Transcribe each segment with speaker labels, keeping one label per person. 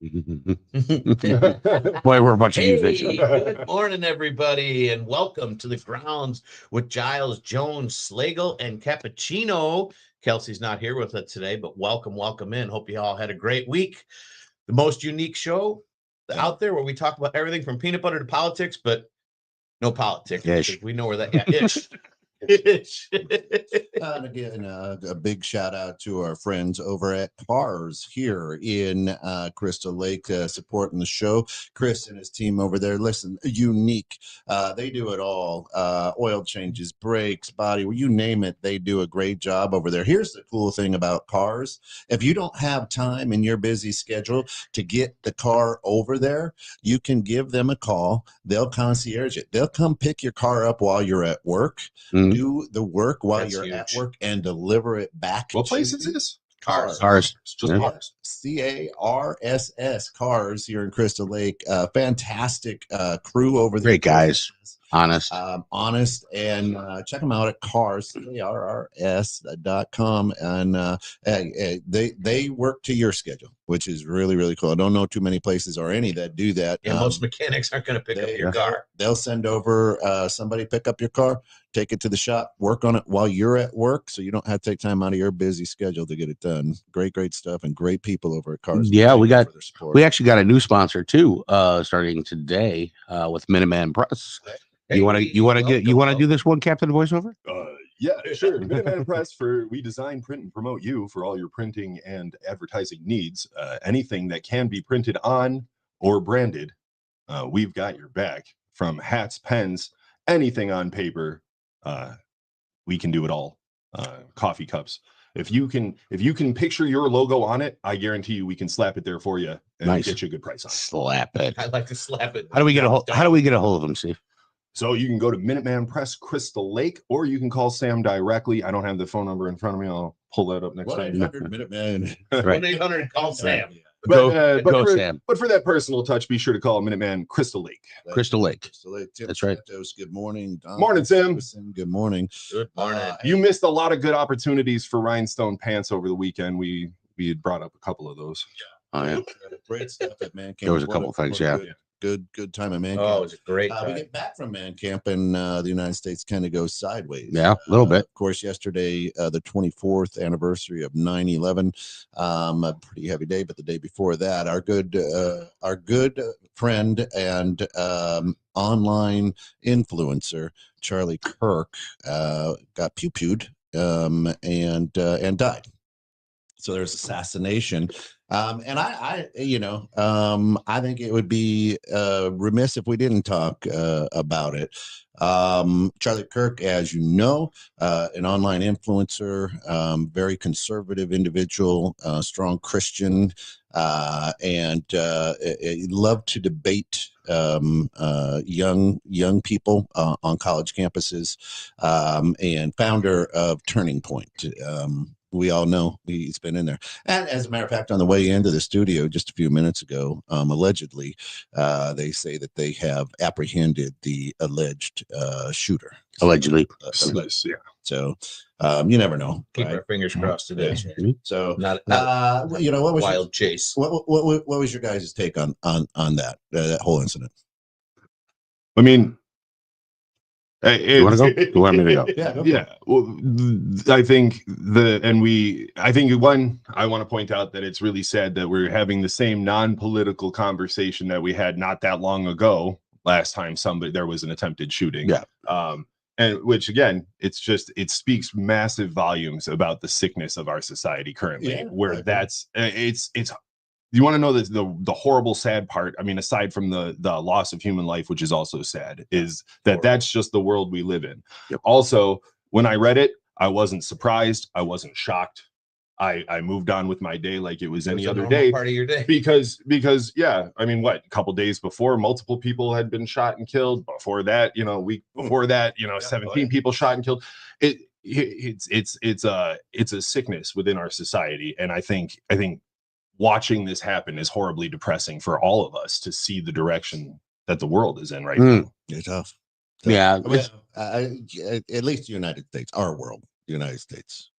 Speaker 1: Boy, we're a bunch of musicians.
Speaker 2: Good morning, everybody, and welcome to the grounds with Giles, Jones, Slagle, and Cappuccino. Kelsey's not here with us today, but welcome in. Hope you all had a great week. The most unique show out there where we talk about everything from peanut butter to politics, but no politics.
Speaker 1: Ish.
Speaker 2: We know where that ish.
Speaker 3: And again, a big shout out to our friends over at Cars here in Crystal Lake, supporting the show. Chris and his team over there, listen, unique. They do it all. Oil changes, brakes, body, you name it. They do a great job over there. Here's the cool thing about Cars. If you don't have time in your busy schedule to get the car over there, you can give them a call. They'll concierge it. They'll come pick your car up while you're at work. Do the work while you're at work and deliver it back.
Speaker 4: What place is this?
Speaker 1: Cars.
Speaker 3: Just Cars. CARSS Cars here in Crystal Lake. Fantastic crew over there.
Speaker 1: Great guys. Honest.
Speaker 3: Honest. And check them out at CARSS.com. And they work to your schedule, which is really, really cool. I don't know too many places or any that do that.
Speaker 2: Yeah, most mechanics aren't going to pick up your car.
Speaker 3: They'll send over somebody pick up your car, take it to the shop, work on it while you're at work, so you don't have to take time out of your busy schedule to get it done. Great stuff and great people over at Cars.
Speaker 1: Yeah, we actually got a new sponsor too, starting today with Minuteman Press. You want to do this one, Captain Voiceover?
Speaker 4: Yeah, sure. Minuteman Press we design, print, and promote you for all your printing and advertising needs. Anything that can be printed on or branded, we've got your back. From hats, pens, anything on paper, we can do it all. Coffee cups. If you can picture your logo on it, I guarantee you we can slap it there for you and get you a good price on it.
Speaker 1: Slap it.
Speaker 2: I'd like to slap it.
Speaker 1: How do we get a hold of them, Steve?
Speaker 4: So you can go to Minuteman Press Crystal Lake, or you can call Sam directly. I don't have the phone number in front of me. I'll pull that up next time.
Speaker 3: 1-800 Minuteman.
Speaker 2: 1-800 call Sam.
Speaker 4: But
Speaker 1: Sam.
Speaker 4: But for that personal touch, be sure to call Minuteman Crystal Lake.
Speaker 1: Crystal Lake.
Speaker 3: Tim
Speaker 1: That's right.
Speaker 3: Santos, good morning. Don
Speaker 4: Morning, Tim.
Speaker 3: Good morning.
Speaker 2: Good morning.
Speaker 4: You missed a lot of good opportunities for rhinestone pants over the weekend. We had brought up a couple of those.
Speaker 1: Oh yeah.
Speaker 3: Great stuff at Man Camp.
Speaker 1: There was a couple of things, yeah.
Speaker 3: Good time at Man Camp.
Speaker 2: Oh, it was a great time.
Speaker 3: We get back from Man Camp and the United States kind of goes sideways.
Speaker 1: Yeah, a little bit.
Speaker 3: Of course, yesterday, the 24th anniversary of 9/11, a pretty heavy day, but the day before that, our good friend and online influencer, Charlie Kirk, got pew-pewed and died. So there's assassination. And I think it would be remiss if we didn't talk about it. Charlie Kirk, as you know, an online influencer, very conservative individual, strong Christian, and loved to debate young people on college campuses, and founder of Turning Point. We all know he's been in there. And as a matter of fact, on the way into the studio just a few minutes ago, allegedly, they say that they have apprehended the alleged shooter.
Speaker 1: Allegedly.
Speaker 4: Yeah.
Speaker 3: So you never know.
Speaker 2: Keep our fingers crossed today.
Speaker 3: Yeah. So
Speaker 2: not
Speaker 3: what was
Speaker 2: wild chase.
Speaker 3: What was your guys' take on that whole incident?
Speaker 4: I mean,
Speaker 1: you want to go? You want me to go?
Speaker 4: Yeah. Well, I think I want to point out that it's really sad that we're having the same non-political conversation that we had not that long ago. Last time there was an attempted shooting.
Speaker 1: Yeah.
Speaker 4: And which again, it speaks massive volumes about the sickness of our society currently. It's. You want to know the horrible, sad part? I mean, aside from the loss of human life, which is also sad, is that's just the world we live in.
Speaker 1: Yep.
Speaker 4: Also, when I read it, I wasn't surprised. I wasn't shocked. I moved on with my day like it was any other day.
Speaker 2: Part of your day.
Speaker 4: Because yeah, I mean, a couple days before, multiple people had been shot and killed. Before that, a week before that, 17 people shot and killed. It's a sickness within our society, and I think watching this happen is horribly depressing for all of us to see the direction that the world is in right now.
Speaker 3: It's tough.
Speaker 1: Yeah.
Speaker 3: At least the United States, our world, the United States.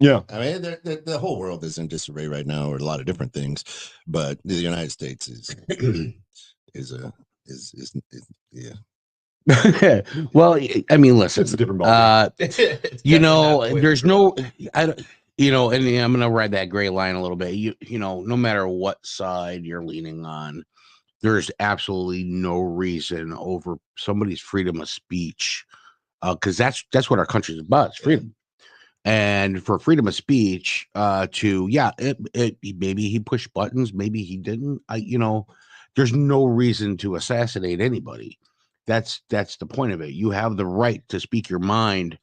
Speaker 4: Yeah.
Speaker 3: I mean, the whole world is in disarray right now, or a lot of different things, but the United States is yeah.
Speaker 1: Well, I mean, listen,
Speaker 4: It's a different ballgame.
Speaker 2: It's
Speaker 1: you
Speaker 2: definitely not
Speaker 1: know,
Speaker 2: the way
Speaker 1: there's
Speaker 2: we grew
Speaker 1: no, I don't, you know, and I'm gonna ride that gray line a little bit. You know, no matter what side you're leaning on, there's absolutely no reason over somebody's freedom of speech, because that's what our country's about. It's freedom. And for freedom of speech, maybe he pushed buttons, maybe he didn't. There's no reason to assassinate anybody. That's the point of it. You have the right to speak your mind.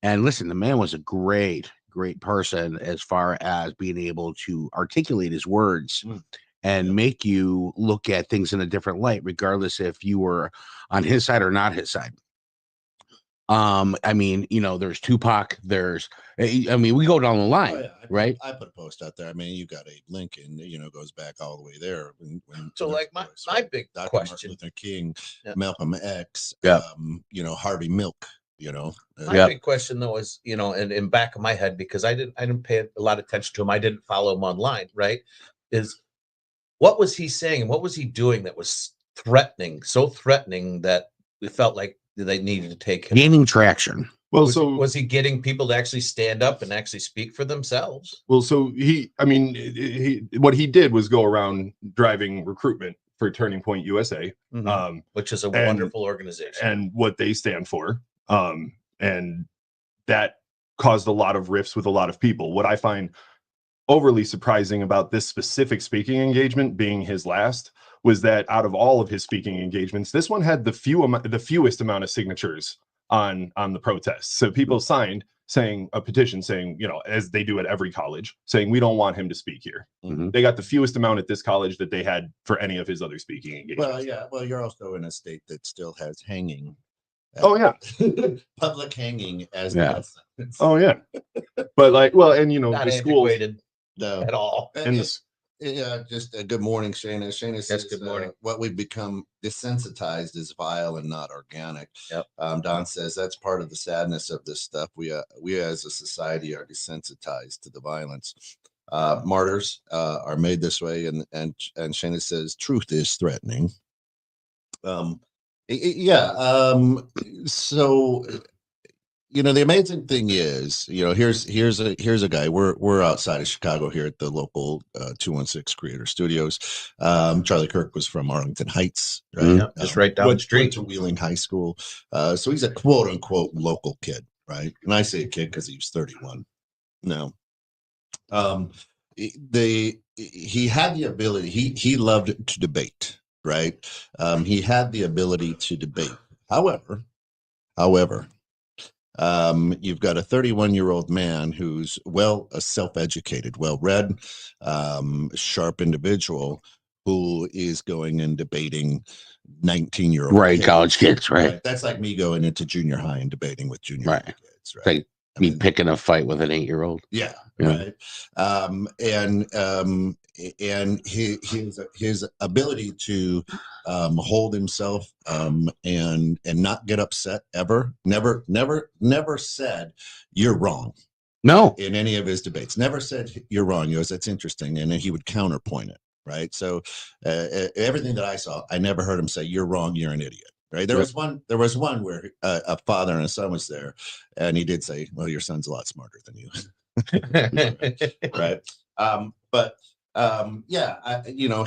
Speaker 1: And listen, the man was a great person as far as being able to articulate his words and make you look at things in a different light, regardless if you were on his side or not his side. I mean, there's Tupac, I mean, we go down the line, right?
Speaker 3: I put a post out there. I mean, you got Abe Lincoln, goes back all the way there.
Speaker 2: So, like, my big
Speaker 3: Dr.
Speaker 2: question,
Speaker 3: Martin Luther King,
Speaker 2: Yeah.
Speaker 3: Malcolm X,
Speaker 1: Yeah.
Speaker 3: Harvey Milk,
Speaker 2: my big question though is, in back of my head, because I didn't pay a lot of attention to him. I didn't follow him online, right? Is what was he saying and what was he doing that was so threatening that we felt like they needed to take him?
Speaker 1: Gaining traction.
Speaker 4: Well,
Speaker 2: was he getting people to actually stand up and actually speak for themselves?
Speaker 4: Well, so what he did was go around driving recruitment for Turning Point USA,
Speaker 2: Which is a wonderful organization,
Speaker 4: and what they stand for. And that caused a lot of rifts with a lot of people. What I find overly surprising about this specific speaking engagement being his last was that out of all of his speaking engagements, this one had the fewest amount of signatures on the protests. So people signed saying a petition saying, as they do at every college, saying we don't want him to speak here. They got the fewest amount at this college that they had for any of his other speaking engagements.
Speaker 3: Well, yeah. Well, you're also in a state that still has hanging.
Speaker 4: Oh yeah,
Speaker 3: public hanging as
Speaker 1: Yeah.
Speaker 4: Oh yeah, but
Speaker 2: not
Speaker 4: the schools
Speaker 2: antiquated at all.
Speaker 3: And just a good morning, Shana. Shana says,
Speaker 2: good morning.
Speaker 3: What we've become desensitized is vile and not organic.
Speaker 2: Yep.
Speaker 3: Don says that's part of the sadness of this stuff. We as a society are desensitized to the violence. Martyrs are made this way, and Shana says truth is threatening. So the amazing thing is, here's a guy. We're outside of Chicago here at the local 216 Creator Studios. Charlie Kirk was from Arlington Heights, right?
Speaker 2: Just right down the street.
Speaker 3: Went to Wheeling High School. So he's a quote unquote local kid, right? And I say kid because he was 31. No. He had the ability. He loved to debate, right? He had the ability to debate. However, you've got a 31-year-old man who's self-educated, well-read, sharp individual who is going and debating 19-year-old
Speaker 1: right, college kids, right?
Speaker 3: That's like me going into junior high and debating with junior high kids, right?
Speaker 1: Like me picking a fight with an 8-year-old.
Speaker 3: Yeah. Right. And his ability to hold himself and not get upset never said you're wrong.
Speaker 1: No.
Speaker 3: In any of his debates, never said you're wrong. He goes, that's interesting, and then he would counterpoint it. Right. So everything that I saw, I never heard him say you're wrong. You're an idiot. Right. There was one where a father and a son was there, and he did say, well, your son's a lot smarter than you. Right.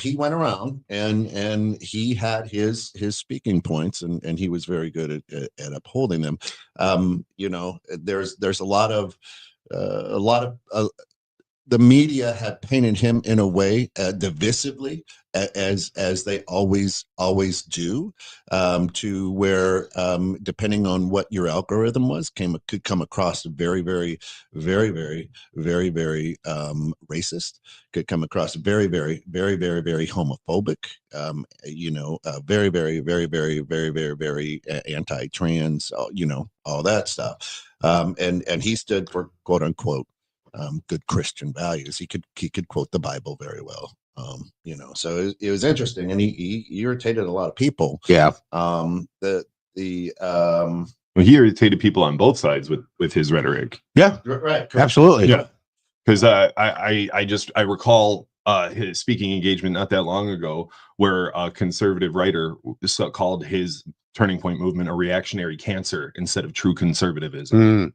Speaker 3: He went around and he had his speaking points, and he was very good at upholding them. There's a lot of the media had painted him in a way divisively, as they always do, to where depending on what your algorithm was, could come across very, very, very, very, very, very racist. Could come across very, very, very, very, very homophobic. Very, very, very, very, very, very, very anti-trans. All that stuff. And he stood for quote unquote good Christian values. He could quote the Bible very well. So it was interesting, and he irritated a lot of people.
Speaker 1: Yeah.
Speaker 4: He irritated people on both sides with his rhetoric.
Speaker 1: Yeah.
Speaker 3: Right.
Speaker 1: Absolutely.
Speaker 4: Yeah. Because I recall his speaking engagement not that long ago where a conservative writer called his turning point movement a reactionary cancer instead of true conservatism.
Speaker 1: Mm.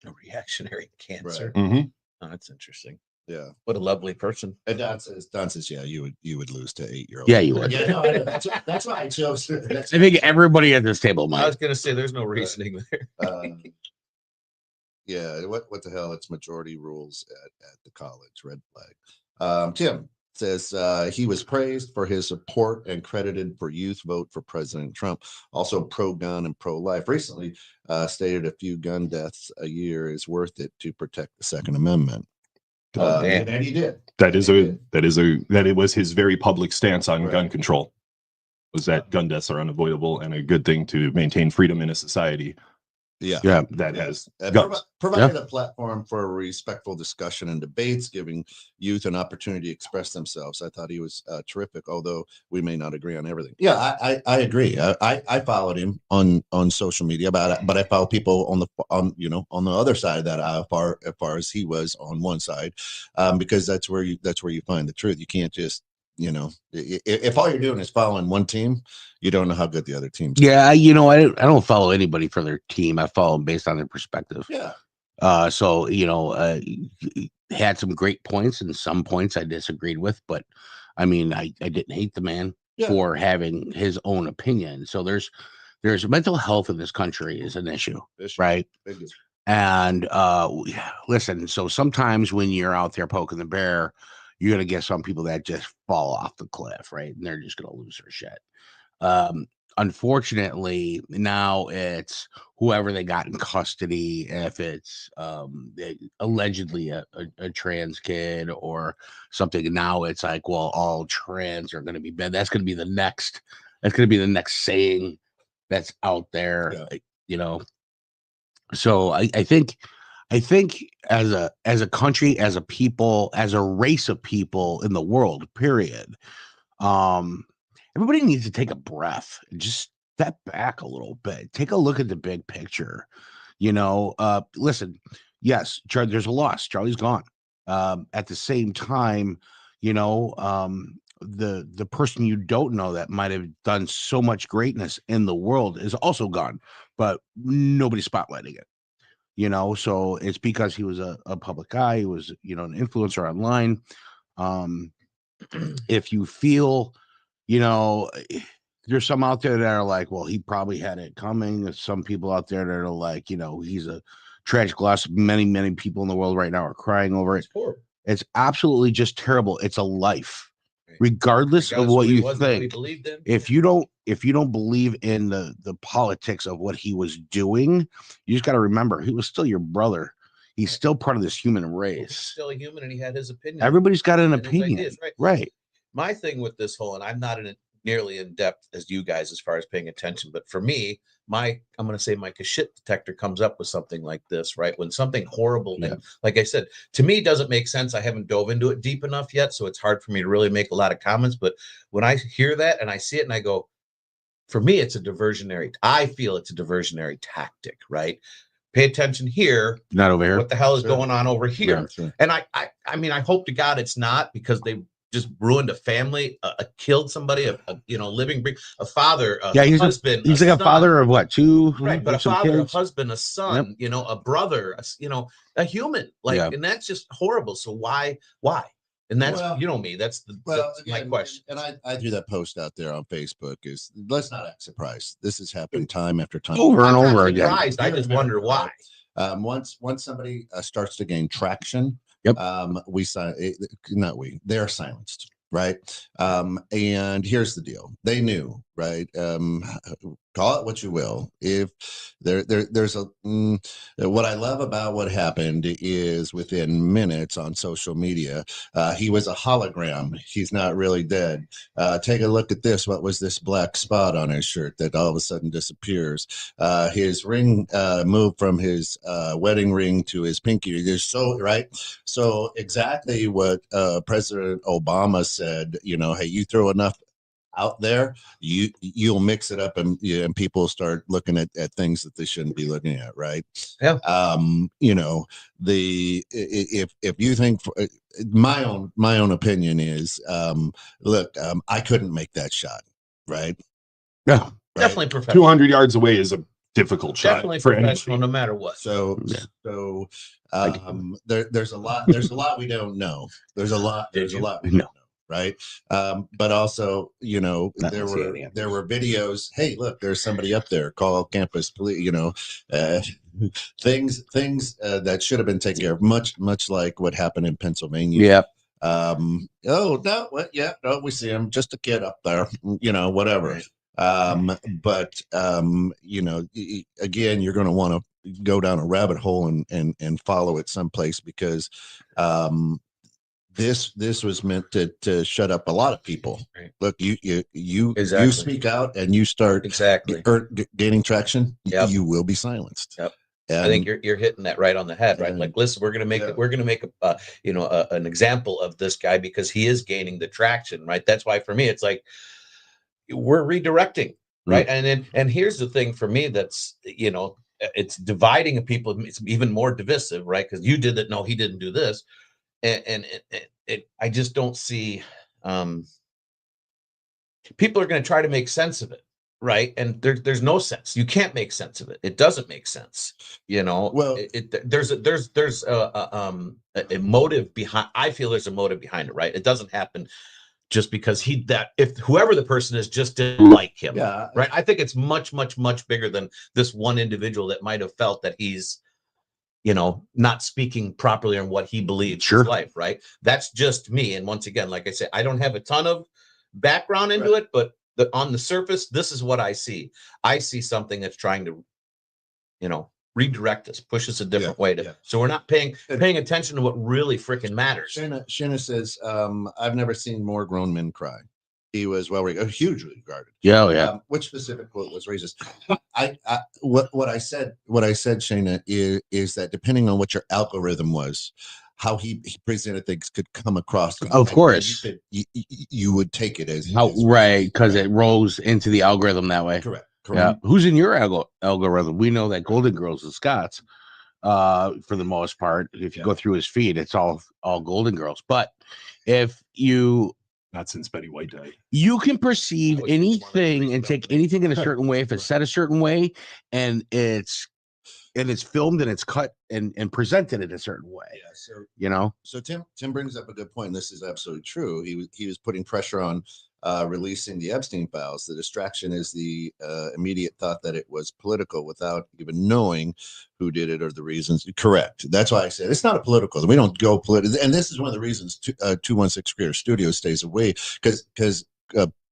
Speaker 2: A reactionary cancer.
Speaker 3: Right.
Speaker 4: Mhm.
Speaker 2: Oh, that's interesting.
Speaker 3: Yeah.
Speaker 2: What a lovely person.
Speaker 3: And Don says, yeah, you would lose to 8-year-old.
Speaker 1: Yeah, you would.
Speaker 3: Yeah, no, that's why I chose.
Speaker 1: I think everybody at this table
Speaker 2: I
Speaker 1: might.
Speaker 2: was going to say there's no reasoning there.
Speaker 3: Yeah, what the hell? It's majority rules at the college. Red flag. Tim says he was praised for his support and credited for youth vote for President Trump. Also pro-gun and pro-life. Recently stated a few gun deaths a year is worth it to protect the Second Amendment.
Speaker 2: Oh, damn.
Speaker 3: And he did.
Speaker 4: It was his very public stance on
Speaker 3: Right.
Speaker 4: gun control. Was that gun deaths are unavoidable and a good thing to maintain freedom in a society
Speaker 3: Yeah.
Speaker 4: that has guns.
Speaker 3: Provided a platform for respectful discussion and debates, giving youth an opportunity to express themselves. I thought he was terrific, although we may not agree on everything. Yeah, I agree. I followed him on social media, but I follow people on the other side of that aisle, as far as he was on one side, because that's where you find the truth. You can't just if all you're doing is following one team, you don't know how good the other team's.
Speaker 1: Yeah, I don't follow anybody for their team. I follow them based on their perspective.
Speaker 3: Yeah.
Speaker 1: So had some great points, and some points I disagreed with, but I mean, I didn't hate the man for having his own opinion. So there's mental health in this country is an issue. Right?
Speaker 3: Biggest.
Speaker 1: And listen, so sometimes when you're out there poking the bear, you're gonna get some people that just fall off the cliff, right? And they're just gonna lose their shit. Unfortunately, now it's whoever they got in custody, if it's allegedly a trans kid or something. Now it's like, well, all trans are gonna be bad. That's gonna be the next saying that's out there, So I think as a country, as a people, as a race of people in the world, period, everybody needs to take a breath and just step back a little bit. Take a look at the big picture. Listen, yes, there's a loss. Charlie's gone. At the same time, the person you don't know that might have done so much greatness in the world is also gone, but nobody's spotlighting it. So it's because he was a public guy. He was, an influencer online. If you feel, there's some out there that are like, well, he probably had it coming. There's some people out there that are like, he's a tragic loss. Many, many people in the world right now are crying over it. It's absolutely just terrible. It's a life. Regardless of what you think, if you don't believe in the politics of what he was doing, you just got to remember he was still your brother. He's still part of this human race.
Speaker 2: He's still a human, and he had his opinion.
Speaker 1: Everybody's got an opinion,
Speaker 2: ideas,
Speaker 1: right?
Speaker 2: My thing with this whole, and I'm not nearly in depth as you guys as far as paying attention, but for me, I'm going to say my shit detector comes up with something like this, right? When something horrible, and like I said, to me, doesn't make sense. I haven't dove into it deep enough yet, so it's hard for me to really make a lot of comments. But when I hear that and I see it and I go, for me, I feel it's a diversionary tactic, right? Pay attention here.
Speaker 1: Not over here.
Speaker 2: What the hell is going on over here?
Speaker 1: Yeah,
Speaker 2: and I mean, I hope to God it's not, because they just ruined a family, killed somebody, a father, a husband.
Speaker 1: He's like a father of what, two?
Speaker 2: Right, but a father, a husband, a son, a brother, a human, and that's just horrible. So why? And that's, me, that's my question.
Speaker 3: And I threw that post out there on Facebook is, let's not act surprised. This has happened time after time.
Speaker 1: Over and over again.
Speaker 2: I just wonder why.
Speaker 3: Once somebody starts to gain traction,
Speaker 1: they're
Speaker 3: silenced, right? And here's the deal. They knew, right? Call it what you will. If there's what I love about what happened is within minutes on social media, he was a hologram. He's not really dead. Take a look at this. What was this black spot on his shirt that all of a sudden disappears? His ring moved from his wedding ring to his pinky. So exactly what President Obama said, hey, you throw enough out there, you'll mix it up, and people start looking at things that they shouldn't be looking at, right?
Speaker 2: Yeah.
Speaker 3: You know, if you think, my own opinion is, look, I couldn't make that shot, right?
Speaker 1: Yeah,
Speaker 3: right?
Speaker 2: Definitely professional.
Speaker 4: 200 yards away is a difficult shot
Speaker 2: Definitely
Speaker 4: for
Speaker 2: professional,
Speaker 4: anybody.
Speaker 2: no matter what.
Speaker 3: So there's a lot we don't know. There's a lot we don't know, right? But also, you know, there were videos. Hey, look, there's somebody up there. Call campus police. You know, things that should have been taken care of. Much like what happened in Pennsylvania.
Speaker 1: Yep.
Speaker 3: Oh no, what? Yeah, no, we see him. Just a kid up there. You know, whatever.
Speaker 2: Right.
Speaker 3: But you know, again, you're going to want to go down a rabbit hole and follow it someplace, because this was meant to shut up a lot I Right. Look, you speak out and you start gaining traction.
Speaker 2: Yep.
Speaker 3: You will be silenced.
Speaker 2: Yep. And I think you're hitting that right on the head, right? Like, listen, we're going to make an example of this guy because he is gaining the traction, right? That's why for me, it's like, we're redirecting, right? And here's the thing for me, that's, you know, it's dividing people. It's even more divisive, right? Because you did that. No, he didn't do this. And I just don't see, people are going to try to make sense of it. Right. And there's no sense. You can't make sense of it. It doesn't make sense. You know, well, there's a motive behind. I feel there's a motive behind it. Right. It doesn't happen just because if whoever the person is just didn't like him. Yeah. Right. I think it's much, much, much bigger than this one individual that might have felt that he's, you know, not speaking properly on what he believes in his life. Right. That's just me. And once again, like I said, I don't have a ton of background into it, but on the surface, this is what I see. I see something that's trying to, you know, redirect us, push us a different way so we're not paying attention to what really freaking matters.
Speaker 3: Shanna says, I've never seen more grown men cry. He was hugely regarded.
Speaker 1: Yeah.
Speaker 3: Which specific quote was racist? What I said, Shana, is that depending on what your algorithm was, how he presented things could come across.
Speaker 1: Of course,
Speaker 3: you would take it as
Speaker 1: right, because it rolls into the algorithm that way.
Speaker 3: Correct.
Speaker 1: Yeah. Who's in your algorithm? We know that Golden Girls is Scott's, for the most part. If you go through his feed, it's all Golden Girls. But if you
Speaker 4: not since Betty White died,
Speaker 1: you can perceive anything and take anything in a certain way if it's set a certain way, and it's filmed and it's cut and presented in a certain way.
Speaker 3: Yeah, so
Speaker 1: you know.
Speaker 3: So Tim brings up a good point. And this is absolutely true. He was putting pressure on releasing the Epstein files. The distraction is the immediate thought that it was political without even knowing who did it or the reasons. Correct. That's why I said it's not a political. We don't go political. And this is one of the reasons 216 Creator Studio stays away, because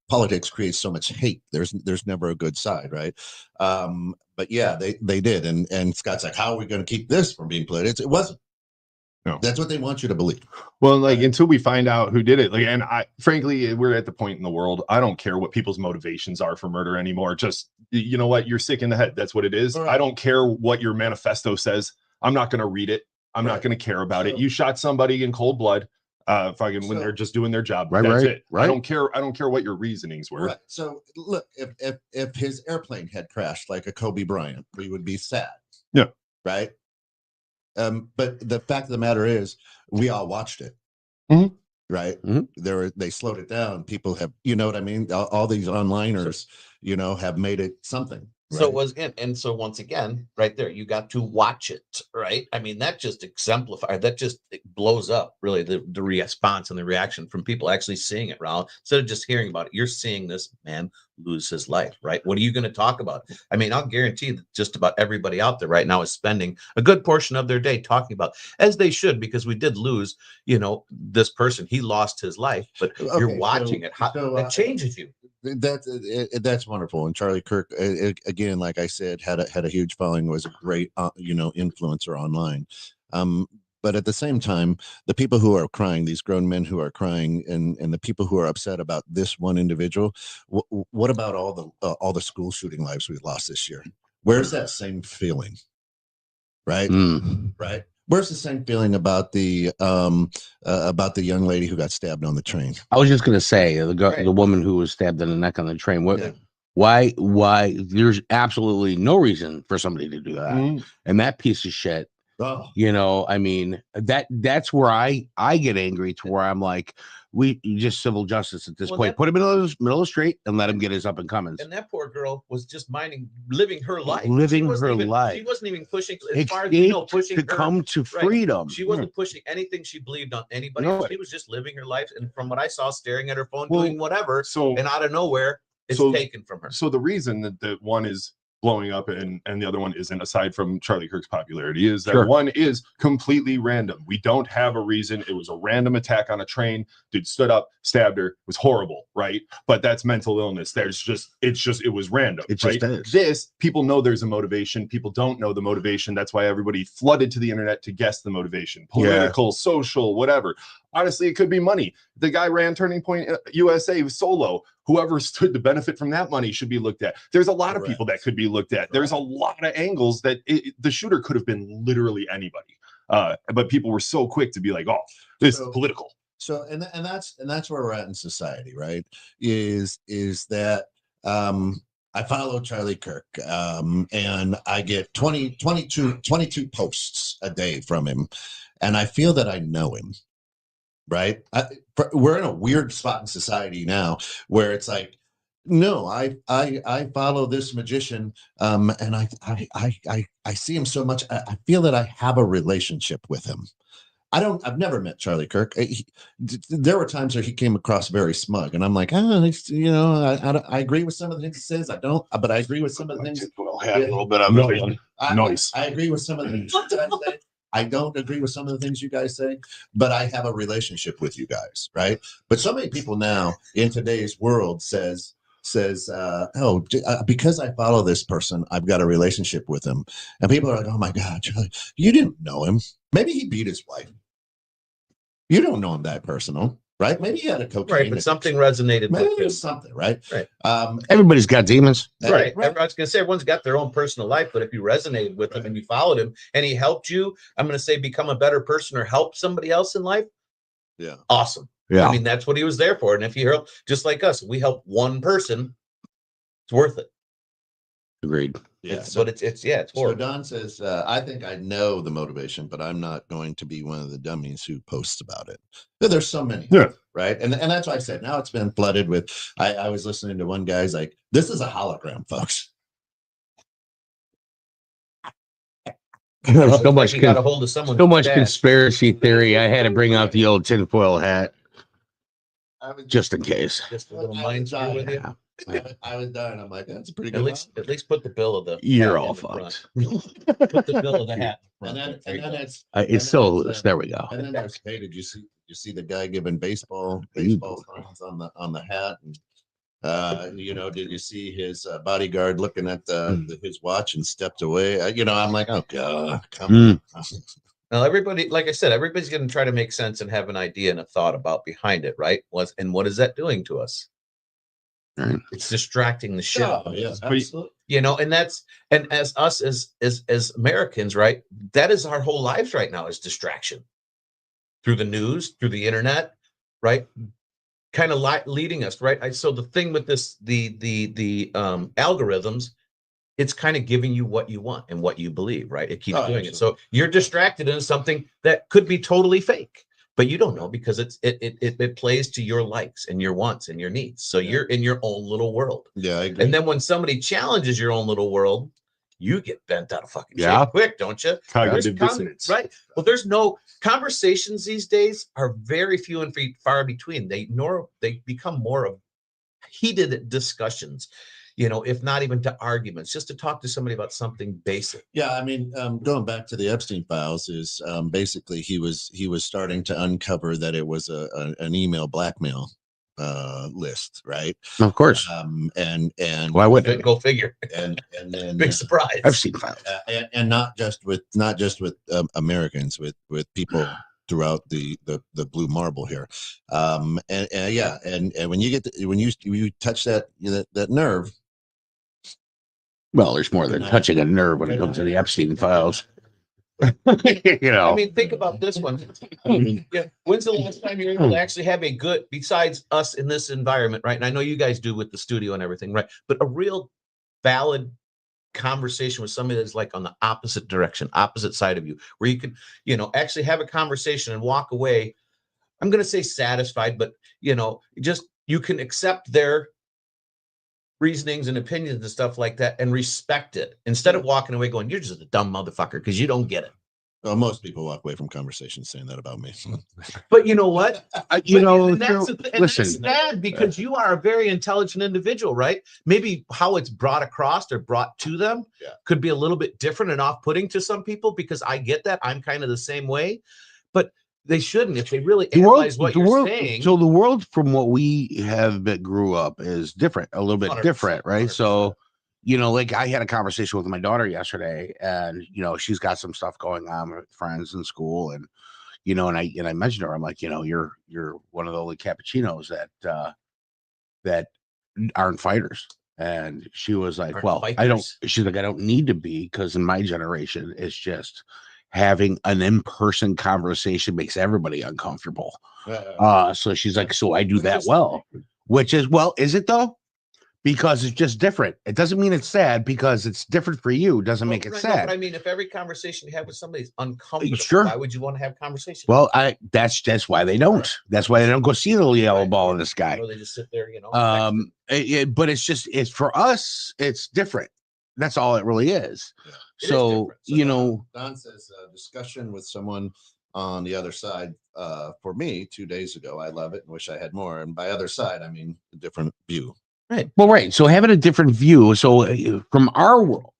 Speaker 3: politics creates so much hate. There's never a good side, right? But yeah, they did. And Scott's like, how are we going to keep this from being political? It wasn't. No. That's what they want you to believe.
Speaker 4: Well, like, until we find out who did it, like, and frankly, we're at the point in the world, I don't care what people's motivations are for murder anymore. Just, you know what? You're sick in the head. That's what it is. Right. I don't care what your manifesto says. I'm not going to read it. I'm not going to care about it. You shot somebody in cold blood. When they're just doing their job. That's it. Right. I don't care what your reasonings were.
Speaker 3: Right. So look, if his airplane had crashed like a Kobe Bryant, we would be sad.
Speaker 4: Yeah.
Speaker 3: Right. But the fact of the matter is, we all watched it.
Speaker 4: Mm-hmm.
Speaker 3: Right. Mm-hmm. They slowed it down. People have, you know what I mean? All these onliners, you know, have made it something.
Speaker 2: Right? So it was, and so once again, right there, you got to watch it, right? I mean, that just exemplifies, it blows up really the response and the reaction from people actually seeing it, Raul. Instead of just hearing about it, you're seeing this man lose his life, right? What are you going to talk about? I mean, I'll guarantee that just about everybody out there right now is spending a good portion of their day talking about, as they should, because we did lose, you know, this person. He lost his life, but you're watching it. It changes you.
Speaker 3: That's wonderful. And Charlie Kirk, again, like I said, had a huge following, was a great influencer online. But at the same time, the people who are crying, these grown men who are crying, and the people who are upset about this one individual, what about all the school shooting lives we've lost this year? Where's that same feeling? Right. Right. Where's the same feeling about the young lady who got stabbed on the train?
Speaker 1: I was just gonna say
Speaker 2: Right.
Speaker 1: the woman who was stabbed in the neck on the train. What?
Speaker 3: Yeah.
Speaker 1: Why? There's absolutely no reason for somebody to do that.
Speaker 4: Mhm.
Speaker 1: And that piece of shit.
Speaker 3: Oh,
Speaker 1: You know, I mean, that's where I get angry to where I'm like, we just civil justice at this
Speaker 2: Well,
Speaker 1: point. Put him in the middle of the street and let him get his up and comings.
Speaker 2: And that poor girl was just living her life.
Speaker 1: Living
Speaker 2: She wasn't
Speaker 1: her
Speaker 2: even-
Speaker 1: life.
Speaker 2: She wasn't even pushing, as far as we know, pushing
Speaker 1: to
Speaker 2: her.
Speaker 1: come to
Speaker 2: Right.
Speaker 1: freedom.
Speaker 2: She wasn't pushing anything she believed on anybody.
Speaker 1: No.
Speaker 2: She was just living her life. And from what I saw, staring at her phone,
Speaker 4: Well,
Speaker 2: doing whatever.
Speaker 4: So
Speaker 2: And out of nowhere, it's
Speaker 4: So-
Speaker 2: taken from her.
Speaker 4: So the reason that one is blowing up and the other one isn't, aside from Charlie Kirk's popularity, is that
Speaker 1: Sure.
Speaker 4: one is completely random. We don't have a reason. It was a random attack on a train. Dude stood up, stabbed her. It was horrible, right? But that's mental illness. It was random.
Speaker 1: It
Speaker 4: right?
Speaker 1: just is.
Speaker 4: This, people know there's a motivation. People don't know the motivation. That's why everybody flooded to the internet to guess the motivation. Political, social, whatever. Honestly, it could be money. The guy ran Turning Point USA solo. Whoever stood to benefit from that money should be looked at. There's a lot of people that could be looked at. There's a lot of angles that the shooter could have been literally anybody. But people were so quick to be like, "Oh, this is political."
Speaker 3: So and that's where we're at in society, right? Is that I follow Charlie Kirk, and I get 22 posts a day from him, and I feel that I know him. Right, we're in a weird spot in society now where it's like, no, I follow this magician, and I see him so much. I feel that I have a relationship with him. I've never met Charlie Kirk. There were times where he came across very smug, and I'm like, I agree with some of the things he says. I don't, but I agree with some of the things.
Speaker 4: A little bit of noise.
Speaker 3: I agree with some of the things you guys say. I don't agree with some of the things you guys say, but I have a relationship with you guys, right? But so many people now in today's world says, because I follow this person, I've got a relationship with him. And people are like, oh my God, Charlie, you didn't know him. Maybe he beat his wife. You don't know him that personal, right? Maybe he had a cocaine.
Speaker 2: Right, but something resonated
Speaker 3: Maybe
Speaker 2: with him.
Speaker 3: there's something, right?
Speaker 2: Right.
Speaker 1: Everybody's got demons.
Speaker 2: Right. I was going to say everyone's got their own personal life, but if you resonated with him and you followed him and he helped you, I'm going to say become a better person or help somebody else in life.
Speaker 3: Yeah.
Speaker 2: Awesome.
Speaker 1: Yeah.
Speaker 2: I mean, that's what he was there for. And if you help, just like us, we help one person, it's worth it.
Speaker 1: Agreed.
Speaker 3: Yeah.
Speaker 2: But it's
Speaker 3: So
Speaker 2: horrible.
Speaker 3: Don says, I think I know the motivation, but I'm not going to be one of the dummies who posts about it. There's so many.
Speaker 4: Yeah.
Speaker 3: Right. And that's why I said now it's been flooded with. I was listening to one guy's like, this is a hologram, folks.
Speaker 1: So much,
Speaker 2: You got a hold of someone.
Speaker 1: so much
Speaker 2: fast.
Speaker 1: conspiracy theory. I had to bring out the old tinfoil hat just in case.
Speaker 2: Just a little mind screw with you.
Speaker 3: I was dying. I'm like, that's a pretty
Speaker 2: At
Speaker 3: good.
Speaker 2: least put the bill of the.
Speaker 1: You're
Speaker 2: hat
Speaker 1: all
Speaker 2: in the front.
Speaker 1: fucked.
Speaker 2: Put the bill of the hat. in
Speaker 3: And
Speaker 2: front.
Speaker 3: then,
Speaker 2: There you
Speaker 3: and then
Speaker 2: go.
Speaker 3: it's
Speaker 1: It's so loose. There we go.
Speaker 3: and then there's, hey, did you see the guy giving baseball signs on the hat? And, did you see his bodyguard looking at his watch and stepped away? I'm like, oh God, come on.
Speaker 2: Now, everybody, like I said, everybody's going to try to make sense and have an idea and a thought about behind it, right? What is that doing to us?
Speaker 1: Right.
Speaker 2: It's distracting the shit out
Speaker 3: Oh,
Speaker 2: of
Speaker 3: yeah,
Speaker 2: us.
Speaker 3: absolutely.
Speaker 2: And as us as Americans, right? That is our whole lives right now, is distraction through the news, through the internet, right? Kind of leading us, right? So the thing with this, the algorithms, it's kind of giving you what you want and what you believe, right? It keeps doing it. So you're distracted into something that could be totally fake, but you don't know because it plays to your likes and your wants and your needs. So you're in your own little world.
Speaker 3: Yeah, I agree.
Speaker 2: And then when somebody challenges your own little world, you get bent out of fucking
Speaker 1: Yeah.
Speaker 2: shape quick, don't you?
Speaker 4: Cognitive dissonance.
Speaker 2: Right. Well, there's no conversations these days are very few and far between. They become more of heated discussions, if not even to arguments, just to talk to somebody about something basic.
Speaker 3: Yeah, I mean, going back to the Epstein files is basically he was starting to uncover that it was an email blackmail list, right?
Speaker 1: Of course.
Speaker 3: And
Speaker 1: Why would it?
Speaker 2: Go figure.
Speaker 3: and then
Speaker 2: Big surprise.
Speaker 1: I've seen files.
Speaker 3: and not just with Americans, with people throughout the blue marble here, and when you touch that nerve.
Speaker 1: Well, there's more than touching a nerve when it comes to the Epstein files. You know,
Speaker 2: I mean, think about this one. Yeah. When's the last time you're able to actually have a good, besides us in this environment, right? And I know you guys do with the studio and everything, right? But a real valid conversation with somebody that's like on the opposite direction, opposite side of you, where you can, actually have a conversation and walk away. I'm going to say satisfied, but just you can accept their reasonings and opinions and stuff like that and respect it instead of walking away going, you're just a dumb motherfucker because you don't get it.
Speaker 3: Well, most people walk away from conversations saying that about me.
Speaker 2: But you know what?
Speaker 1: listen,
Speaker 2: that's sad because you are a very intelligent individual, right? Maybe how it's brought across or brought to them could be a little bit different and off-putting to some people, because I get that. I'm kind of the same way, but they shouldn't if they really analyze what you're saying.
Speaker 1: So the world from what we grew up is different, a little bit different, right? 100%. So, like I had a conversation with my daughter yesterday, and she's got some stuff going on with friends in school, and and I mentioned to her, I'm like, you're one of the only cappuccinos that aren't fighters. And she was like, she's like, I don't need to be, because in my generation, it's just having an in-person conversation makes everybody uncomfortable. So she's like, so I do that well, which is, is it though? Because it's just different. It doesn't mean it's sad, because it's different for you. Doesn't make it sad.
Speaker 2: No, but I mean, if every conversation you have with somebody is uncomfortable,
Speaker 1: sure,
Speaker 2: why would you want to have conversations?
Speaker 1: Well, that's why they don't. That's why they don't go see the yellow ball in the sky.
Speaker 2: Or they just sit there,
Speaker 1: but it's for us, it's different. That's all it really is.
Speaker 2: Yeah.
Speaker 1: So,
Speaker 3: Don says discussion with someone on the other side for me 2 days ago. I love it and wish I had more. And by other side, I mean a different view.
Speaker 1: Right. Well, right. So having a different view. So from our world,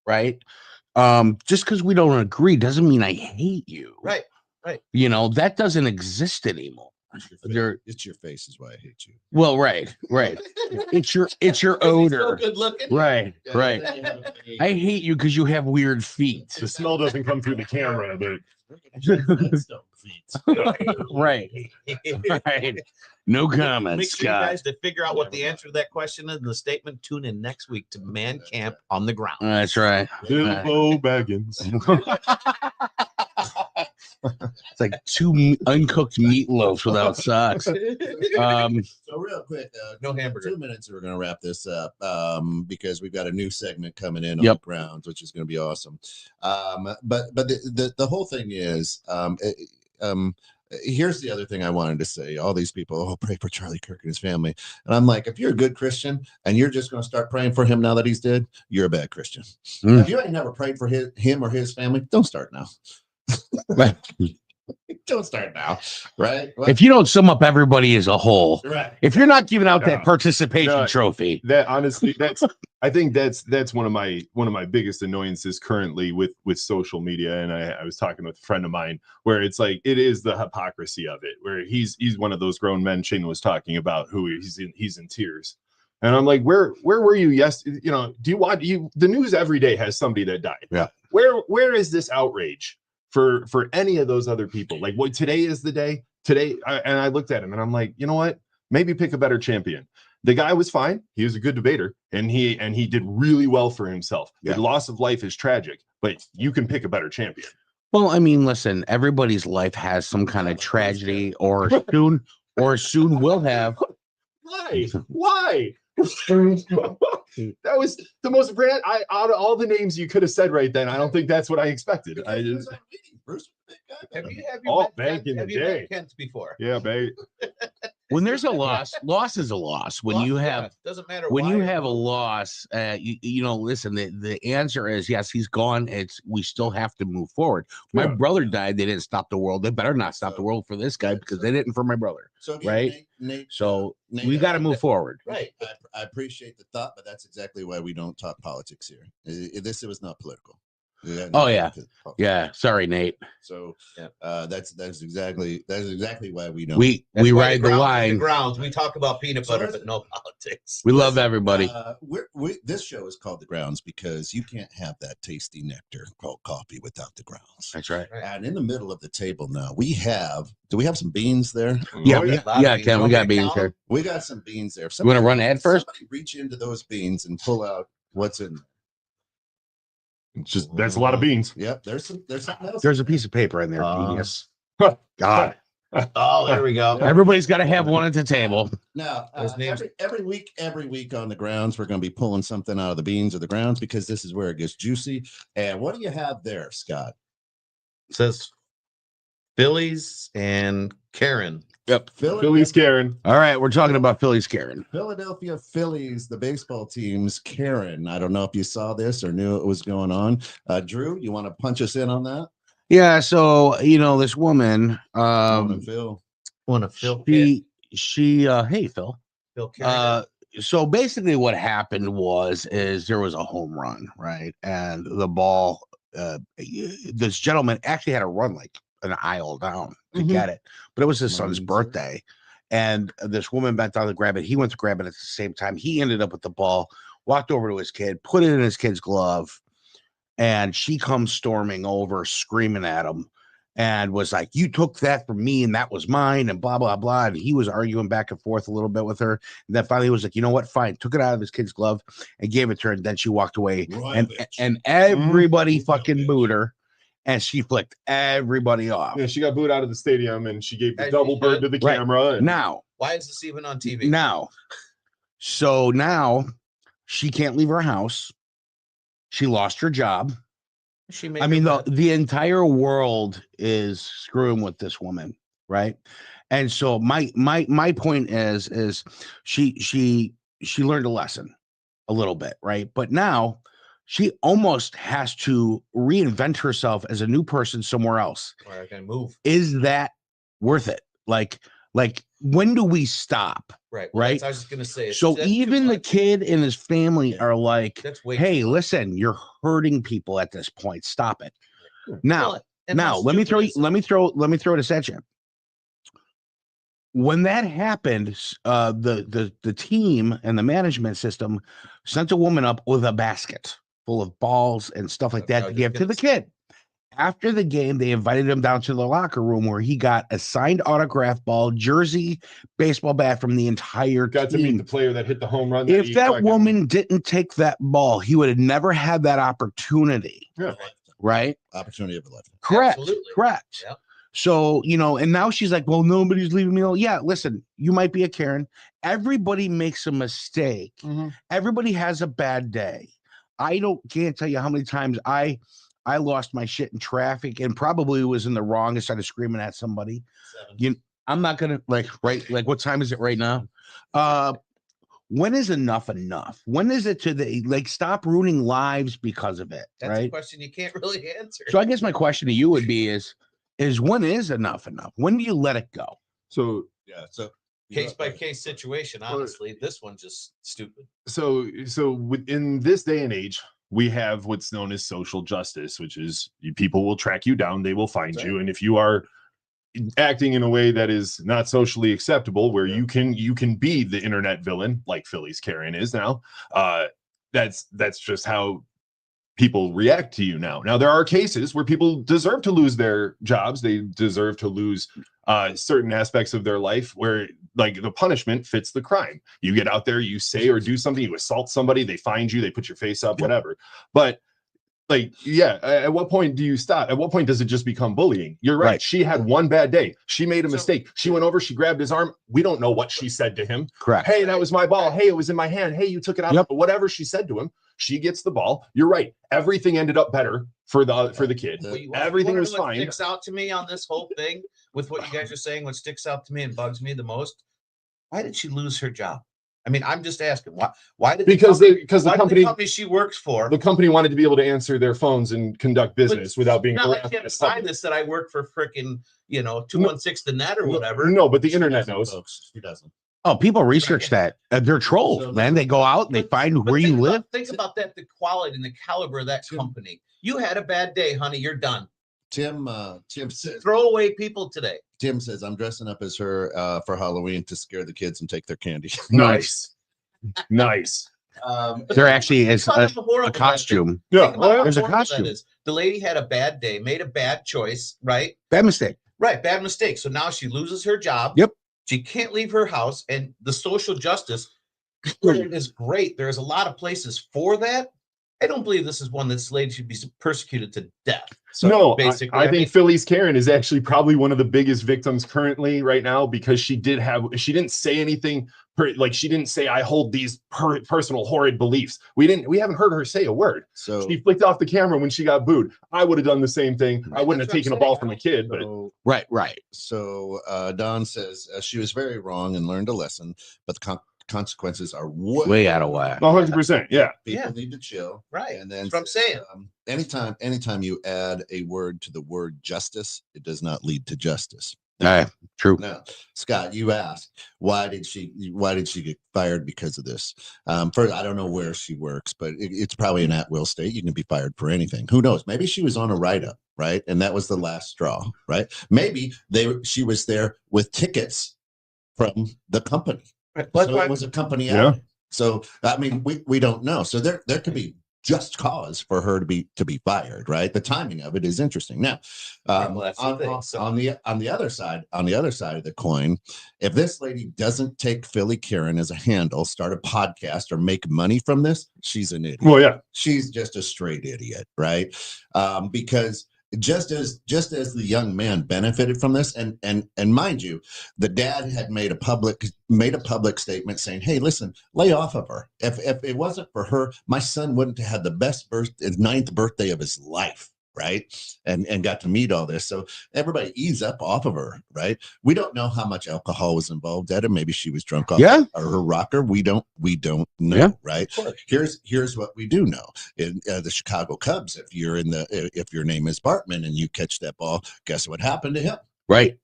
Speaker 1: right? Just because we don't agree doesn't mean I hate you.
Speaker 2: Right. Right.
Speaker 1: That doesn't exist anymore.
Speaker 3: It's your face is why I hate you.
Speaker 1: Well, right. It's your odor.
Speaker 2: So good looking.
Speaker 1: Right. I hate you because you have weird feet.
Speaker 4: The smell doesn't come through the camera, but
Speaker 1: right. No comments.
Speaker 2: Make sure you guys to figure out what the answer to that question is in the statement. Tune in next week to Man Camp on the Ground.
Speaker 1: That's right.
Speaker 4: Bilbo Baggins.
Speaker 1: It's like 2 uncooked meatloafs without socks.
Speaker 3: So real quick,
Speaker 2: no hamburger.
Speaker 3: 2 minutes, we're going to wrap this up because we've got a new segment coming in on the grounds, which is going to be awesome. But the whole thing is, here's the other thing I wanted to say. All these people, pray for Charlie Kirk and his family. And I'm like, if you're a good Christian and you're just going to start praying for him now that he's dead, you're a bad Christian. If you ain't never prayed for him or his family, don't start now. Right. Don't start now, right? Well,
Speaker 1: if you don't sum up everybody as a whole,
Speaker 3: right?
Speaker 1: If you're not giving out that participation trophy,
Speaker 4: that honestly, I think that's one of my biggest annoyances currently with social media. And I was talking with a friend of mine where it's like it is the hypocrisy of it, where he's one of those grown men Shane was talking about who he's in tears. And I'm like, where were you? Yes, do you watch the news every day has somebody that died?
Speaker 1: Yeah.
Speaker 4: Where is this outrage for any of those other people? Like, what today is the day today. And I looked at him and I'm like, you know what? Maybe pick a better champion. The guy was fine. He was a good debater and he did really well for himself.
Speaker 1: Yeah.
Speaker 4: The loss of life is tragic, but you can pick a better champion.
Speaker 1: Well, I mean, listen, everybody's life has some kind of tragedy or soon will have.
Speaker 4: Why? That was the most random. Out of all the names you could have said right then, I don't think that's what I expected. I just
Speaker 2: Have you
Speaker 4: back in the day
Speaker 2: Kent before?
Speaker 4: Yeah, babe.
Speaker 1: When there's a loss is a loss. When you have
Speaker 2: doesn't matter
Speaker 1: when you have a loss, listen, the answer is yes, he's gone. We still have to move forward. My brother died. They didn't stop the world. They better not stop the world for this guy because they didn't for my brother.
Speaker 3: So again,
Speaker 1: right?
Speaker 3: Nate,
Speaker 1: we got to move forward.
Speaker 3: Right. I appreciate the thought, but that's exactly why we don't talk politics here. This was not political.
Speaker 1: Yeah. Sorry, Nate.
Speaker 3: So that's exactly why we don't.
Speaker 1: We ride the line.
Speaker 2: The grounds. We talk about peanut butter, but no politics.
Speaker 1: We love everybody.
Speaker 3: This show is called The Grounds because you can't have that tasty nectar called coffee without the grounds.
Speaker 1: That's right.
Speaker 3: And in the middle of the table now, do we have some beans there?
Speaker 1: Yeah, Ken, we got beans here.
Speaker 3: We got some beans there.
Speaker 1: You want to run ad first?
Speaker 3: Somebody reach into those beans and pull out what's in there.
Speaker 4: It's just that's a lot of beans.
Speaker 3: Yep, there's something else.
Speaker 1: There's a piece of paper in there, genius. God.
Speaker 2: Oh, there we go.
Speaker 1: Everybody's got to have one at the table.
Speaker 3: Now,
Speaker 2: Those names-
Speaker 3: every week on the grounds, we're going to be pulling something out of the beans or the grounds because this is where it gets juicy. And what do you have there, Scott?
Speaker 2: It says Phillies and Karen.
Speaker 1: Yep.
Speaker 4: Phillies Karen.
Speaker 1: All right, we're talking about Phillies Karen.
Speaker 3: Philadelphia Phillies, the baseball team's Karen. I don't know if you saw this or knew it was going on. Drew, you want to punch us in on that?
Speaker 1: Yeah, so this woman,
Speaker 3: Phil.
Speaker 2: One of Phil.
Speaker 1: hey Phil.
Speaker 2: Phil Karen.
Speaker 1: So basically what happened is there was a home run, right? And the ball, this gentleman actually had to run like an aisle down to get it, but it was his son's birthday. And this woman bent down to grab it. He went to grab it at the same time. He ended up with the ball, walked over to his kid, put it in his kid's glove, and she comes storming over, screaming at him, and was like, "You took that from me, and that was mine," and blah, blah, blah. And he was arguing back and forth a little bit with her. And then finally he was like, "You know what? Fine." Took it out of his kid's glove and gave it to her. And then she walked away. And everybody fucking booed her. And she flicked everybody off.
Speaker 4: Yeah, she got booed out of the stadium, and she gave the
Speaker 2: As
Speaker 4: double
Speaker 2: she
Speaker 4: bird
Speaker 2: should.
Speaker 4: to the
Speaker 1: Right.
Speaker 4: camera. And
Speaker 1: Now,
Speaker 2: Why is this even on TV?
Speaker 1: now she can't leave her house. She lost her job.
Speaker 2: She made
Speaker 1: I mean,
Speaker 2: her
Speaker 1: the entire world is screwing with this woman, right? And so my point is she learned a lesson a little bit, right? But now she almost has to reinvent herself as a new person somewhere else.
Speaker 2: Why are gonna move?
Speaker 1: Is that worth it? Like when do we stop?
Speaker 2: Right.
Speaker 1: Right.
Speaker 2: I was just gonna say.
Speaker 1: So
Speaker 2: that's too
Speaker 1: even the
Speaker 2: much.
Speaker 1: kid and his family are like,
Speaker 2: That's way.
Speaker 1: hey,
Speaker 2: too much.
Speaker 1: listen, you're hurting people at this point. Stop it. Now,
Speaker 2: Well, and how
Speaker 1: let me
Speaker 2: stupid is it?
Speaker 1: let me throw this at you. When that happened, the team and the management system sent a woman up with a basket full of balls and stuff like that to give to the kid. After the game, they invited him down to the locker room where he got a signed autograph ball, jersey, baseball bat from the entire
Speaker 4: got to
Speaker 1: team.
Speaker 4: meet the player that hit the home run.
Speaker 1: If that woman didn't take that ball, he would have never had that opportunity.
Speaker 4: Yeah.
Speaker 1: Right?
Speaker 3: Opportunity of a lifetime.
Speaker 1: Correct.
Speaker 2: Absolutely.
Speaker 1: Correct.
Speaker 2: Yep.
Speaker 1: So, and now she's like, well, nobody's leaving me alone. Yeah, listen, you might be a Karen. Everybody makes a mistake. Everybody has a bad day. Can't tell you how many times I lost my shit in traffic and probably was in the wrong and started screaming at somebody. I'm not gonna like what time is it right now? When is enough enough? When is it stop ruining lives because of it?
Speaker 2: That's
Speaker 1: right?
Speaker 2: a question you can't really answer.
Speaker 1: So I guess my question to you would be is when is enough enough? When do you let it go?
Speaker 4: So
Speaker 3: Yeah. So
Speaker 2: Case by case situation. Honestly, this one's just stupid.
Speaker 4: so within this day and age, we have what's known as social justice, which is people will track you down, they will find you, and if you are acting in a way that is not socially acceptable, where you can be the internet villain like Philly's Karen is now, that's just how people react to you now. Now there are cases where people deserve to lose their jobs, they deserve to lose certain aspects of their life where like the punishment fits the crime. You get out there, you say or do something, you assault somebody, they find you, they put your face up, whatever. But like, yeah, at what point do you stop? At what point does it just become bullying? You're right. She had one bad day. She made a mistake. She went over, she grabbed his arm. We don't know what she said to him.
Speaker 1: Correct.
Speaker 4: Hey, that was my ball. Hey, it was in my hand. Hey, you took it out. Whatever she said to him, she gets the ball. You're right. Everything ended up better for the kid. Everything was fine.
Speaker 2: What sticks out to me on this whole thing with what you guys are saying, what sticks out to me and bugs me the most, why did she lose her job? I mean, I'm just asking why did the company she works for,
Speaker 4: the company wanted to be able to answer their phones and conduct business without being
Speaker 2: I can't sign this that I work for freaking 216 the net or whatever.
Speaker 4: No, but the internet knows.
Speaker 3: She doesn't.
Speaker 1: Oh, people research that. They're trolls, man. They go out and they find where you live.
Speaker 2: Think about that, the quality and the caliber of that company. You had a bad day, honey. You're done.
Speaker 3: Tim says,
Speaker 2: throw away people today.
Speaker 3: Tim says, I'm dressing up as her for Halloween to scare the kids and take their candy.
Speaker 4: Nice. Nice.
Speaker 1: There actually is a costume.
Speaker 4: Yeah,
Speaker 1: there's a costume.
Speaker 2: The lady had a bad day, made a bad choice, right?
Speaker 1: Bad mistake.
Speaker 2: Right, bad mistake. So now she loses her job.
Speaker 1: Yep.
Speaker 2: She can't leave her house, and the social justice is great. There's a lot of places for that, I don't believe this is one that Slade should be persecuted to death. So
Speaker 4: No,
Speaker 2: basically,
Speaker 4: I think Philly's Karen is actually probably one of the biggest victims currently right now, because she didn't say anything, like she didn't say, I hold these personal horrid beliefs. We haven't heard her say a word.
Speaker 3: So
Speaker 4: She flicked off the camera when she got booed. I would have done the same thing. I wouldn't have taken a ball from a kid, but
Speaker 1: Right.
Speaker 3: So Don says she was very wrong and learned a lesson, but the consequences are way
Speaker 1: out of whack.
Speaker 4: 100%. Yeah.
Speaker 3: People need to chill.
Speaker 2: Right.
Speaker 3: And then
Speaker 2: That's what I'm saying.
Speaker 3: Anytime you add a word to the word justice, it does not lead to justice.
Speaker 1: True.
Speaker 3: Now, Scott, you asked why did she get fired because of this? First, I don't know where she works, but it's probably an at-will state. You can be fired for anything. Who knows? Maybe she was on a write-up, right? And that was the last straw, right? Maybe she was there with tickets from the company.
Speaker 2: Right.
Speaker 3: So it was a company outing. So I mean, we don't know. So there could be just cause for her to be fired, right? The timing of it is interesting. Now, on the other side of the coin, if this lady doesn't take Philly Karen as a handle, start a podcast, or make money from this, she's an idiot.
Speaker 4: Well, yeah,
Speaker 3: she's just a straight idiot, right? Because just as the young man benefited from this, and mind you, the dad had made a public statement saying, hey, listen, lay off of her. If it wasn't for her, my son wouldn't have had the best 9th birthday of his life, right? And got to meet all this. So everybody ease up off of her, right? We don't know how much alcohol was involved at it. Maybe she was drunk off her rocker. We don't know, right? Here's what we do know. In the Chicago Cubs, if your name is Bartman and you catch that ball, guess what happened to him?
Speaker 1: Right.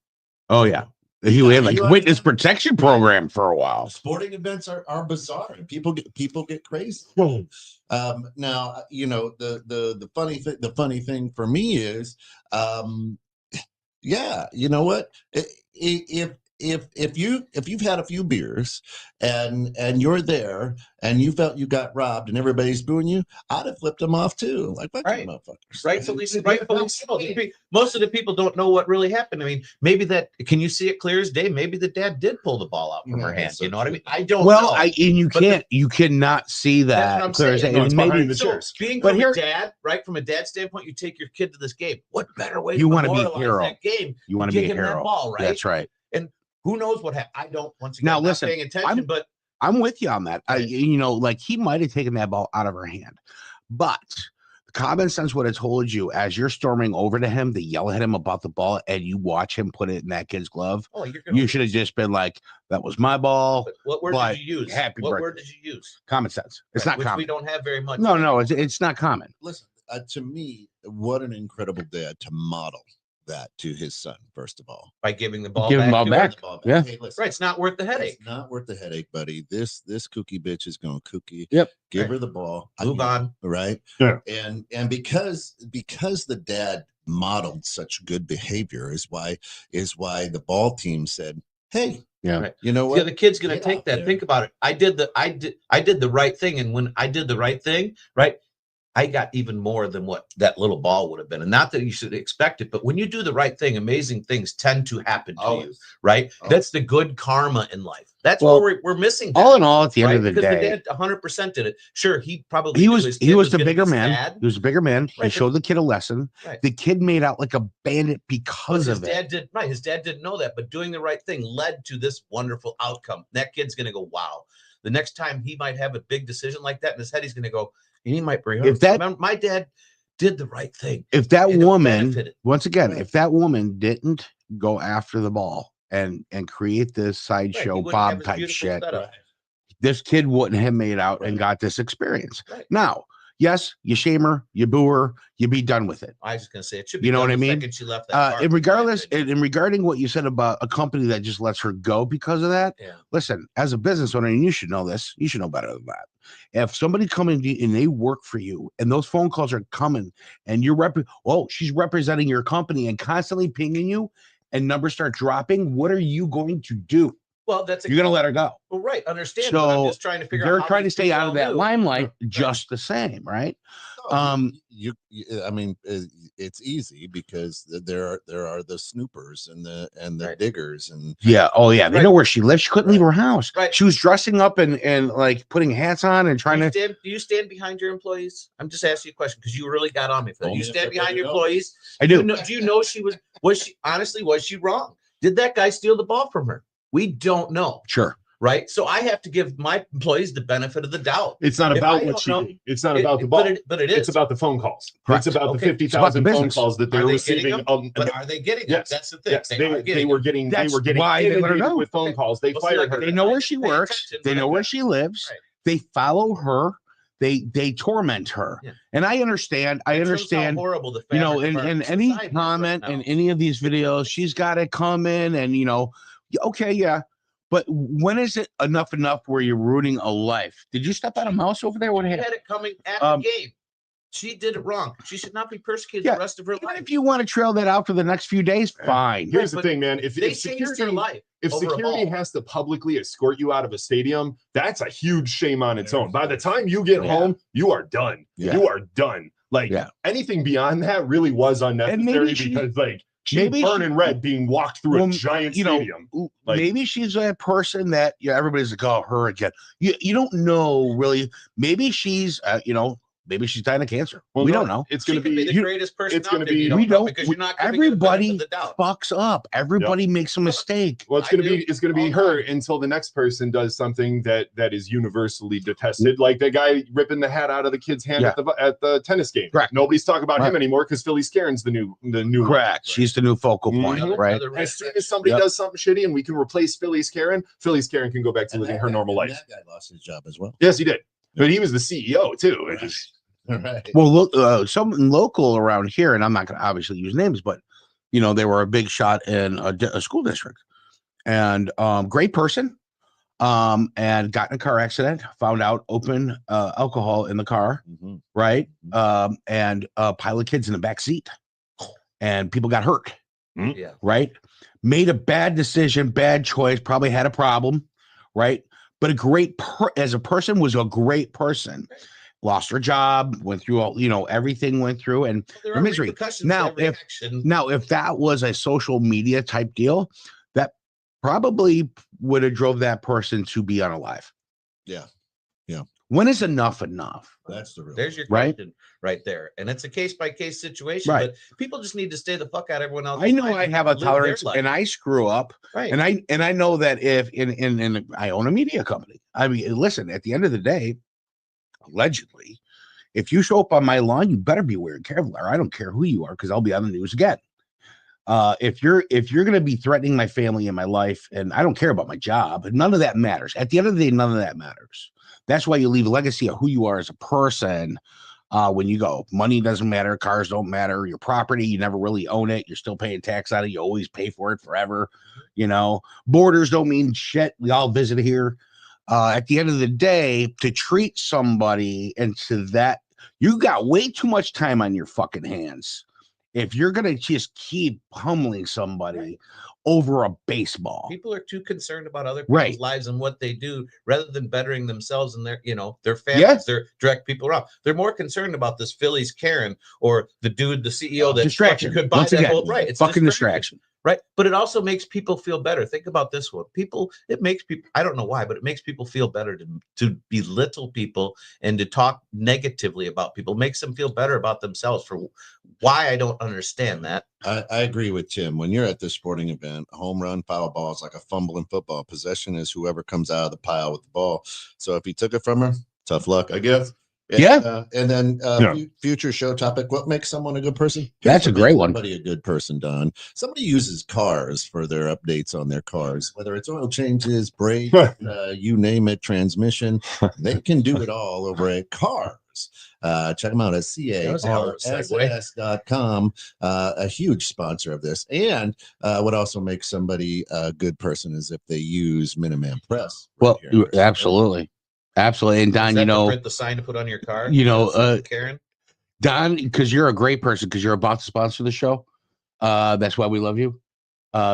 Speaker 1: Oh yeah. He had like a witness protection program for a while.
Speaker 3: Sporting events are bizarre, and people get crazy. Now, you know, the funny thing for me is, you know what? If you've had a few beers and you're there and you felt you got robbed and everybody's booing you, I'd have flipped them off too. Like, fuck you motherfuckers.
Speaker 2: Rightfully so. Most of the people don't know what really happened. I mean, maybe can you see it clear as day? Maybe the dad did pull the ball out from her hand. You know what I mean? I don't know.
Speaker 1: You cannot see that clear as day.
Speaker 4: No, maybe the chairs.
Speaker 2: Being from a dad, right? From a dad standpoint, you take your kid to this game. What better way
Speaker 1: you
Speaker 2: to
Speaker 1: want to be a hero?
Speaker 2: That game?
Speaker 1: You want to be a hero.
Speaker 2: That ball, right?
Speaker 1: That's right.
Speaker 2: And who knows what happened? I don't. Once again,
Speaker 1: now
Speaker 2: not
Speaker 1: listen,
Speaker 2: paying attention, but
Speaker 1: I'm with you on that. You know, like he might have taken that ball out of her hand, but common sense would have told you as you're storming over to him to yell at him about the ball, and you watch him put it in that kid's glove. You should have just been like, "That was my ball."
Speaker 2: But what word did you use? What word did you use?
Speaker 1: Common sense. It's not common.
Speaker 2: We don't have very much.
Speaker 1: No, it's not common.
Speaker 3: Listen, to me, what an incredible dad to model that to his son, first of all,
Speaker 2: by giving the ball
Speaker 1: back. Yeah,
Speaker 3: hey, listen,
Speaker 2: right. It's not worth the headache.
Speaker 3: It's not worth the headache, buddy. This kooky bitch is going kooky.
Speaker 1: Yep.
Speaker 3: Give her the ball.
Speaker 2: Move on.
Speaker 3: Right.
Speaker 4: Yeah.
Speaker 3: And because the dad modeled such good behavior is why the ball team said, hey, you know what?
Speaker 2: Yeah, the kid's gonna take that. Think about it. I did the right thing, and when I did the right thing, right, I got even more than what that little ball would have been. And not that you should expect it, but when you do the right thing, amazing things tend to happen to you, right? That's the good karma in life. That's where we're missing.
Speaker 1: All in all, at the end of the
Speaker 2: day,
Speaker 1: the
Speaker 2: dad 100% did it. Sure, he probably
Speaker 1: was the bigger man. He was a bigger man.
Speaker 2: Right,
Speaker 1: he showed the kid a lesson.
Speaker 2: Right.
Speaker 1: The kid made out like a bandit because of it.
Speaker 2: His dad didn't know that, but doing the right thing led to this wonderful outcome. That kid's gonna go, wow. The next time he might have a big decision like that in his head, he's gonna go. And he might bring her. My dad did the right thing.
Speaker 1: If that woman, once again, if that woman didn't go after the ball and create this sideshow Bob type shit, this kid wouldn't have made out and got this experience.
Speaker 2: Right.
Speaker 1: Now, yes, you shame her, you boo her, you be done with it.
Speaker 2: I was just gonna say it should be.
Speaker 1: You know what I mean?
Speaker 2: She left that
Speaker 1: and regarding what you said about a company that just lets her go because of that.
Speaker 2: Yeah.
Speaker 1: Listen, as a business owner, and you should know this, you should know better than that. If somebody coming and they work for you, and those phone calls are coming, and you're she's representing your company and constantly pinging you, and numbers start dropping, what are you going to do?
Speaker 2: Well,
Speaker 1: you're going to let her go.
Speaker 2: Well, right. Understand.
Speaker 1: So
Speaker 2: I'm just trying to figure out.
Speaker 1: They're trying to stay out of that limelight just the same, right?
Speaker 3: I mean, it's easy because there are the snoopers and the diggers and
Speaker 1: yeah. Oh yeah, they know where she lives. She couldn't leave her house.
Speaker 2: Right.
Speaker 1: She was dressing up and like putting hats on and trying to.
Speaker 2: Do you stand behind your employees? I'm just asking you a question because you really got on me for that.
Speaker 3: Only
Speaker 2: You
Speaker 3: if
Speaker 2: stand
Speaker 3: they
Speaker 2: behind
Speaker 3: pay
Speaker 2: your
Speaker 3: it
Speaker 2: employees.
Speaker 1: I do.
Speaker 2: Do you know was she wrong? Did that guy steal the ball from her? We don't know.
Speaker 1: Sure.
Speaker 2: Right. So I have to give my employees the benefit of the doubt.
Speaker 4: It's not about what she did. It's not about the ball.
Speaker 2: But it is.
Speaker 4: It's about the phone calls.
Speaker 1: Correct.
Speaker 4: It's about
Speaker 2: Okay.
Speaker 4: the 50,000 phone calls that they're
Speaker 2: Are they
Speaker 4: receiving.
Speaker 2: getting them? But are they getting
Speaker 4: Yes.
Speaker 2: it? That's the thing.
Speaker 4: Yes, they were getting
Speaker 1: That's
Speaker 4: they
Speaker 1: why they let her
Speaker 4: inundated
Speaker 1: know.
Speaker 4: with phone
Speaker 2: Okay.
Speaker 4: calls. They
Speaker 2: Well, see,
Speaker 4: fired
Speaker 2: like,
Speaker 4: her.
Speaker 1: They know where
Speaker 2: I
Speaker 1: she
Speaker 2: didn't pay
Speaker 1: works.
Speaker 2: attention,
Speaker 1: They
Speaker 2: but
Speaker 1: know
Speaker 2: I
Speaker 1: where
Speaker 2: got-
Speaker 1: she lives.
Speaker 2: Right.
Speaker 1: They follow her. They torment her.
Speaker 2: Yeah.
Speaker 1: And I understand. I
Speaker 2: It shows how
Speaker 1: understand.
Speaker 2: horrible the
Speaker 1: You know,
Speaker 2: fabric of our
Speaker 1: in any
Speaker 2: society is right
Speaker 1: comment
Speaker 2: now.
Speaker 1: in any of these videos, she's got to come in and okay, yeah. But when is it enough where you're ruining a life? Did you step on a mouse over there? What
Speaker 2: She
Speaker 1: happened?
Speaker 2: had it coming at the game. She did it wrong. She should not be persecuted
Speaker 1: Yeah.
Speaker 2: the rest of her
Speaker 1: Even
Speaker 2: life.
Speaker 1: if you want to trail that out for the next few days, fine.
Speaker 4: Here's the
Speaker 2: but
Speaker 4: thing, man. If
Speaker 2: They changed her
Speaker 4: security
Speaker 2: life.
Speaker 4: if
Speaker 2: over a
Speaker 4: security
Speaker 2: ball.
Speaker 4: has to publicly escort you out of a stadium, that's a huge shame on its own. By the time you get
Speaker 1: Yeah.
Speaker 4: home, you are done.
Speaker 1: Yeah.
Speaker 4: You are done. Like
Speaker 1: Yeah.
Speaker 4: anything beyond that really was unnecessary because she's
Speaker 1: maybe
Speaker 4: burning red being walked through a giant
Speaker 1: you know,
Speaker 4: stadium. Like-
Speaker 1: maybe she's a person that everybody's like, oh, her again. You don't know really. Maybe she's maybe she's dying of cancer.
Speaker 4: Well,
Speaker 1: we
Speaker 4: no,
Speaker 1: don't know.
Speaker 4: It's
Speaker 2: She
Speaker 4: going to
Speaker 2: could be
Speaker 4: be
Speaker 2: the greatest person
Speaker 4: it's
Speaker 2: out
Speaker 4: gonna
Speaker 2: there.
Speaker 4: be-
Speaker 2: You
Speaker 1: we
Speaker 2: don't know
Speaker 1: don't.
Speaker 2: because you're not giving her the
Speaker 1: Everybody
Speaker 2: benefit of the doubt.
Speaker 1: fucks up. Everybody makes a mistake.
Speaker 4: Well, it's
Speaker 2: I
Speaker 4: going to
Speaker 2: do.
Speaker 4: be it's going to be
Speaker 2: All
Speaker 4: her until the next person does something that is universally detested, like the guy ripping the hat out of the kid's hand
Speaker 1: Yeah.
Speaker 4: at the tennis game.
Speaker 1: Correct.
Speaker 4: Nobody's talking about
Speaker 1: Right.
Speaker 4: him anymore because Philly Scaren's the new one.
Speaker 1: Correct. She's the new focal point,
Speaker 4: Mhm.
Speaker 1: right?
Speaker 2: Another red
Speaker 4: As soon
Speaker 2: flag.
Speaker 4: as somebody
Speaker 1: Yep.
Speaker 4: does something shitty and we can replace Philly Scaren can go back to living her normal life.
Speaker 3: That guy lost his job as well.
Speaker 4: Yes, he did, but he was the CEO too. It
Speaker 3: Right.
Speaker 4: just-
Speaker 3: Right.
Speaker 1: Well, look, someone local around here, and I'm not going to obviously use names, but they were a big shot in a school district, and great person, and got in a car accident. Found out open alcohol in the car,
Speaker 3: Mhm.
Speaker 1: right? And a pile of kids in the back seat, and people got hurt,
Speaker 2: Yeah.
Speaker 1: right? Made a bad decision, bad choice, probably had a problem, right? But as a person, was a great person. Lost her job, went through all, everything went through, and
Speaker 2: There
Speaker 1: the
Speaker 2: are
Speaker 1: misery.
Speaker 2: repercussions
Speaker 1: Now,
Speaker 2: to every
Speaker 1: if-
Speaker 2: action.
Speaker 1: Now, if that was a social media type deal, that probably would have drove that person to be unalive.
Speaker 3: Yeah.
Speaker 1: When is enough enough?
Speaker 3: That's the real.
Speaker 2: There's your
Speaker 1: Right?
Speaker 2: question right there. And it's a case by case situation,
Speaker 1: Right.
Speaker 2: but people just need to stay the fuck out of everyone else.
Speaker 1: I know I have a tolerance, and I screw up,
Speaker 2: right.
Speaker 1: and I know that if in I own a media company. I mean, listen, at the end of the day, allegedly, if you show up on my lawn, you better be wearing Kevlar. I don't care who you are, because I'll be on the news again. If you're going to be threatening my family and my life, and I don't care about my job, none of that matters. At the end of the day, none of that matters. That's why you leave a legacy of who you are as a person. When you go, money doesn't matter, cars don't matter, your property, you never really own it, you're still paying tax on it, you always pay for it forever. Borders don't mean shit. We all visit here. At the end of the day, to treat somebody into that, you got way too much time on your fucking hands. If you're gonna just keep pummeling somebody over a baseball,
Speaker 2: People are too concerned about other people's
Speaker 1: Right.
Speaker 2: lives and what they do rather than bettering themselves and their
Speaker 1: Yeah.
Speaker 2: families, their direct people around. They're more concerned about this Philly's Karen or the dude, the CEO that
Speaker 1: distraction.
Speaker 2: could buy
Speaker 1: Once
Speaker 2: that
Speaker 1: again,
Speaker 2: whole right. It's
Speaker 1: fucking distraction.
Speaker 2: Right. But it also makes people feel better. Think about this one. It makes people, I don't know why, but it makes people feel better to belittle people and to talk negatively about people. It makes them feel better about themselves. For why, I don't understand that.
Speaker 3: I agree with Tim. When you're at this sporting event, a home run, foul ball is like a fumble in football. Possession is whoever comes out of the pile with the ball. So if he took it from her, tough luck, I guess.
Speaker 1: Yeah.
Speaker 3: And then
Speaker 4: Yeah.
Speaker 3: future show topic: what makes someone a good person?
Speaker 1: That's a great one.
Speaker 3: Somebody a good person, Don. Somebody uses cars for their updates on their cars, whether it's oil changes, brakes, you name it, transmission. They can do it all over at Cars. Check them out at
Speaker 2: was a hell of a segue.
Speaker 3: carss.com. A huge sponsor of this. And what also makes somebody a good person is if they use Minuteman Press.
Speaker 1: Well,
Speaker 3: here.
Speaker 1: absolutely. Absolutely. And
Speaker 2: Is
Speaker 1: Don,
Speaker 2: that to print the sign to put on your car? Karen.
Speaker 1: Don, because you're a great person, because you're about to sponsor the show. That's why we love you.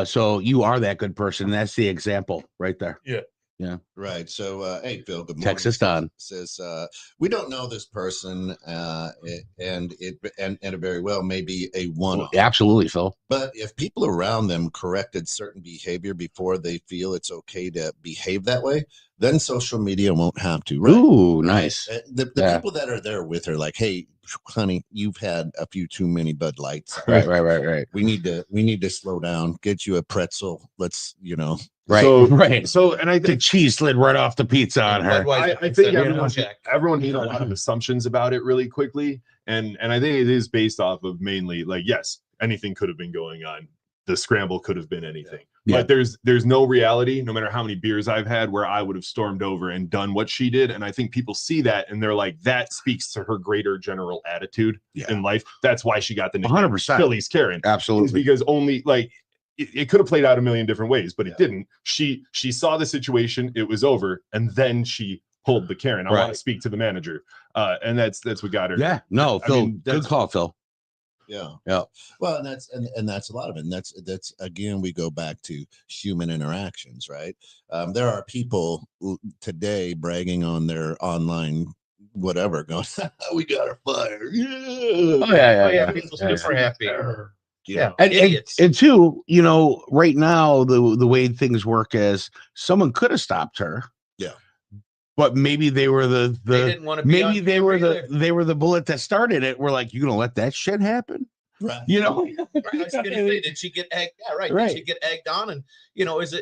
Speaker 1: So you are that good person. That's the example right there.
Speaker 2: Yeah.
Speaker 3: Right. So, hey, Phil, good morning.
Speaker 1: Texas Don
Speaker 3: says, we don't know this person, and it very well may be a one-off.
Speaker 1: Absolutely, Phil.
Speaker 3: But if people around them corrected certain behavior before they feel it's okay to behave that way, then social media won't have to. Right?
Speaker 1: Ooh,
Speaker 3: Right?
Speaker 1: nice.
Speaker 3: The people that are there with her, like, hey, honey, you've had a few too many Bud Lights.
Speaker 1: Right.
Speaker 3: We need to slow down. Get you a pretzel. Let's,
Speaker 1: Right.
Speaker 4: And I
Speaker 1: The
Speaker 4: think
Speaker 1: cheese slid right off the pizza on her.
Speaker 4: I think everyone made a lot of assumptions about it really quickly, and I think it is based off of mainly like, yes, anything could have been going on. The scramble could have been anything.
Speaker 1: Yeah.
Speaker 4: But there's no reality, no matter how many beers I've had, where I would have stormed over and done what she did. And I think people see that and they're like, that speaks to her greater general attitude in life. That's why she got the nickname
Speaker 1: 100%.
Speaker 4: Philly's Karen.
Speaker 1: Absolutely.
Speaker 4: Because only like it could have played out a million different ways, but it didn't. She saw the situation, it was over, and then she pulled the Karen. I want to speak to the manager. And that's what got her.
Speaker 1: Yeah. No, Phil, good call, Phil.
Speaker 3: Yeah.
Speaker 1: Well,
Speaker 3: and that's a lot of it. And that's again, we go back to human interactions, right? There are people today bragging on their online whatever, going, we got her fired.
Speaker 2: Yeah. People super happy. Yeah,
Speaker 1: and two, right now the way things work is someone could have stopped her.
Speaker 3: Yeah.
Speaker 1: But maybe they were
Speaker 2: they didn't want to be
Speaker 1: maybe they were the bullet that started it. We're like, you gonna let that shit happen?
Speaker 3: Right.
Speaker 2: I was gonna say, did she get egged? Yeah, right. Did she get egged on? And is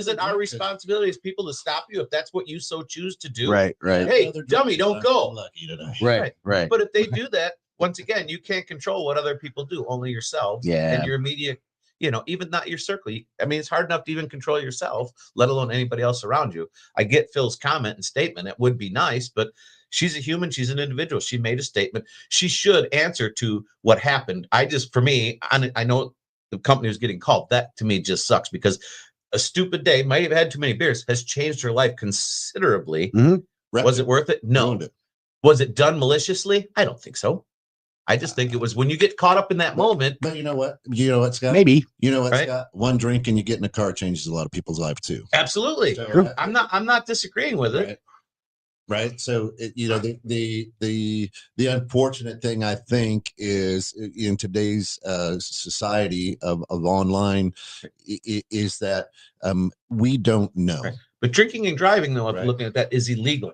Speaker 2: it our responsibility as people to stop you if that's what you so choose to do?
Speaker 1: Right.
Speaker 2: Hey, dummy, don't go.
Speaker 1: Right.
Speaker 2: But if they do that, once again, you can't control what other people do, only yourself and your immediate, even not your circle. I mean, it's hard enough to even control yourself, let alone anybody else around you. I get Phil's comment and statement. It would be nice, but she's a human. She's an individual. She made a statement. She should answer to what happened. For me, I know the company was getting called. That to me just sucks because a stupid day, might have had too many beers, has changed her life considerably.
Speaker 3: Mm-hmm.
Speaker 2: Was it worth it? No. Was it done maliciously? I don't think so. I just think it was when you get caught up in that moment.
Speaker 3: But you know what, Scott?
Speaker 1: Maybe.
Speaker 3: You know what, Scott? One drink and you get in a car changes a lot of people's life too.
Speaker 2: Absolutely. So, I'm not disagreeing with it.
Speaker 3: Right. So the unfortunate thing I think is in today's society of online is that we don't know.
Speaker 2: Right. But drinking and driving, though, if looking at that, is illegal.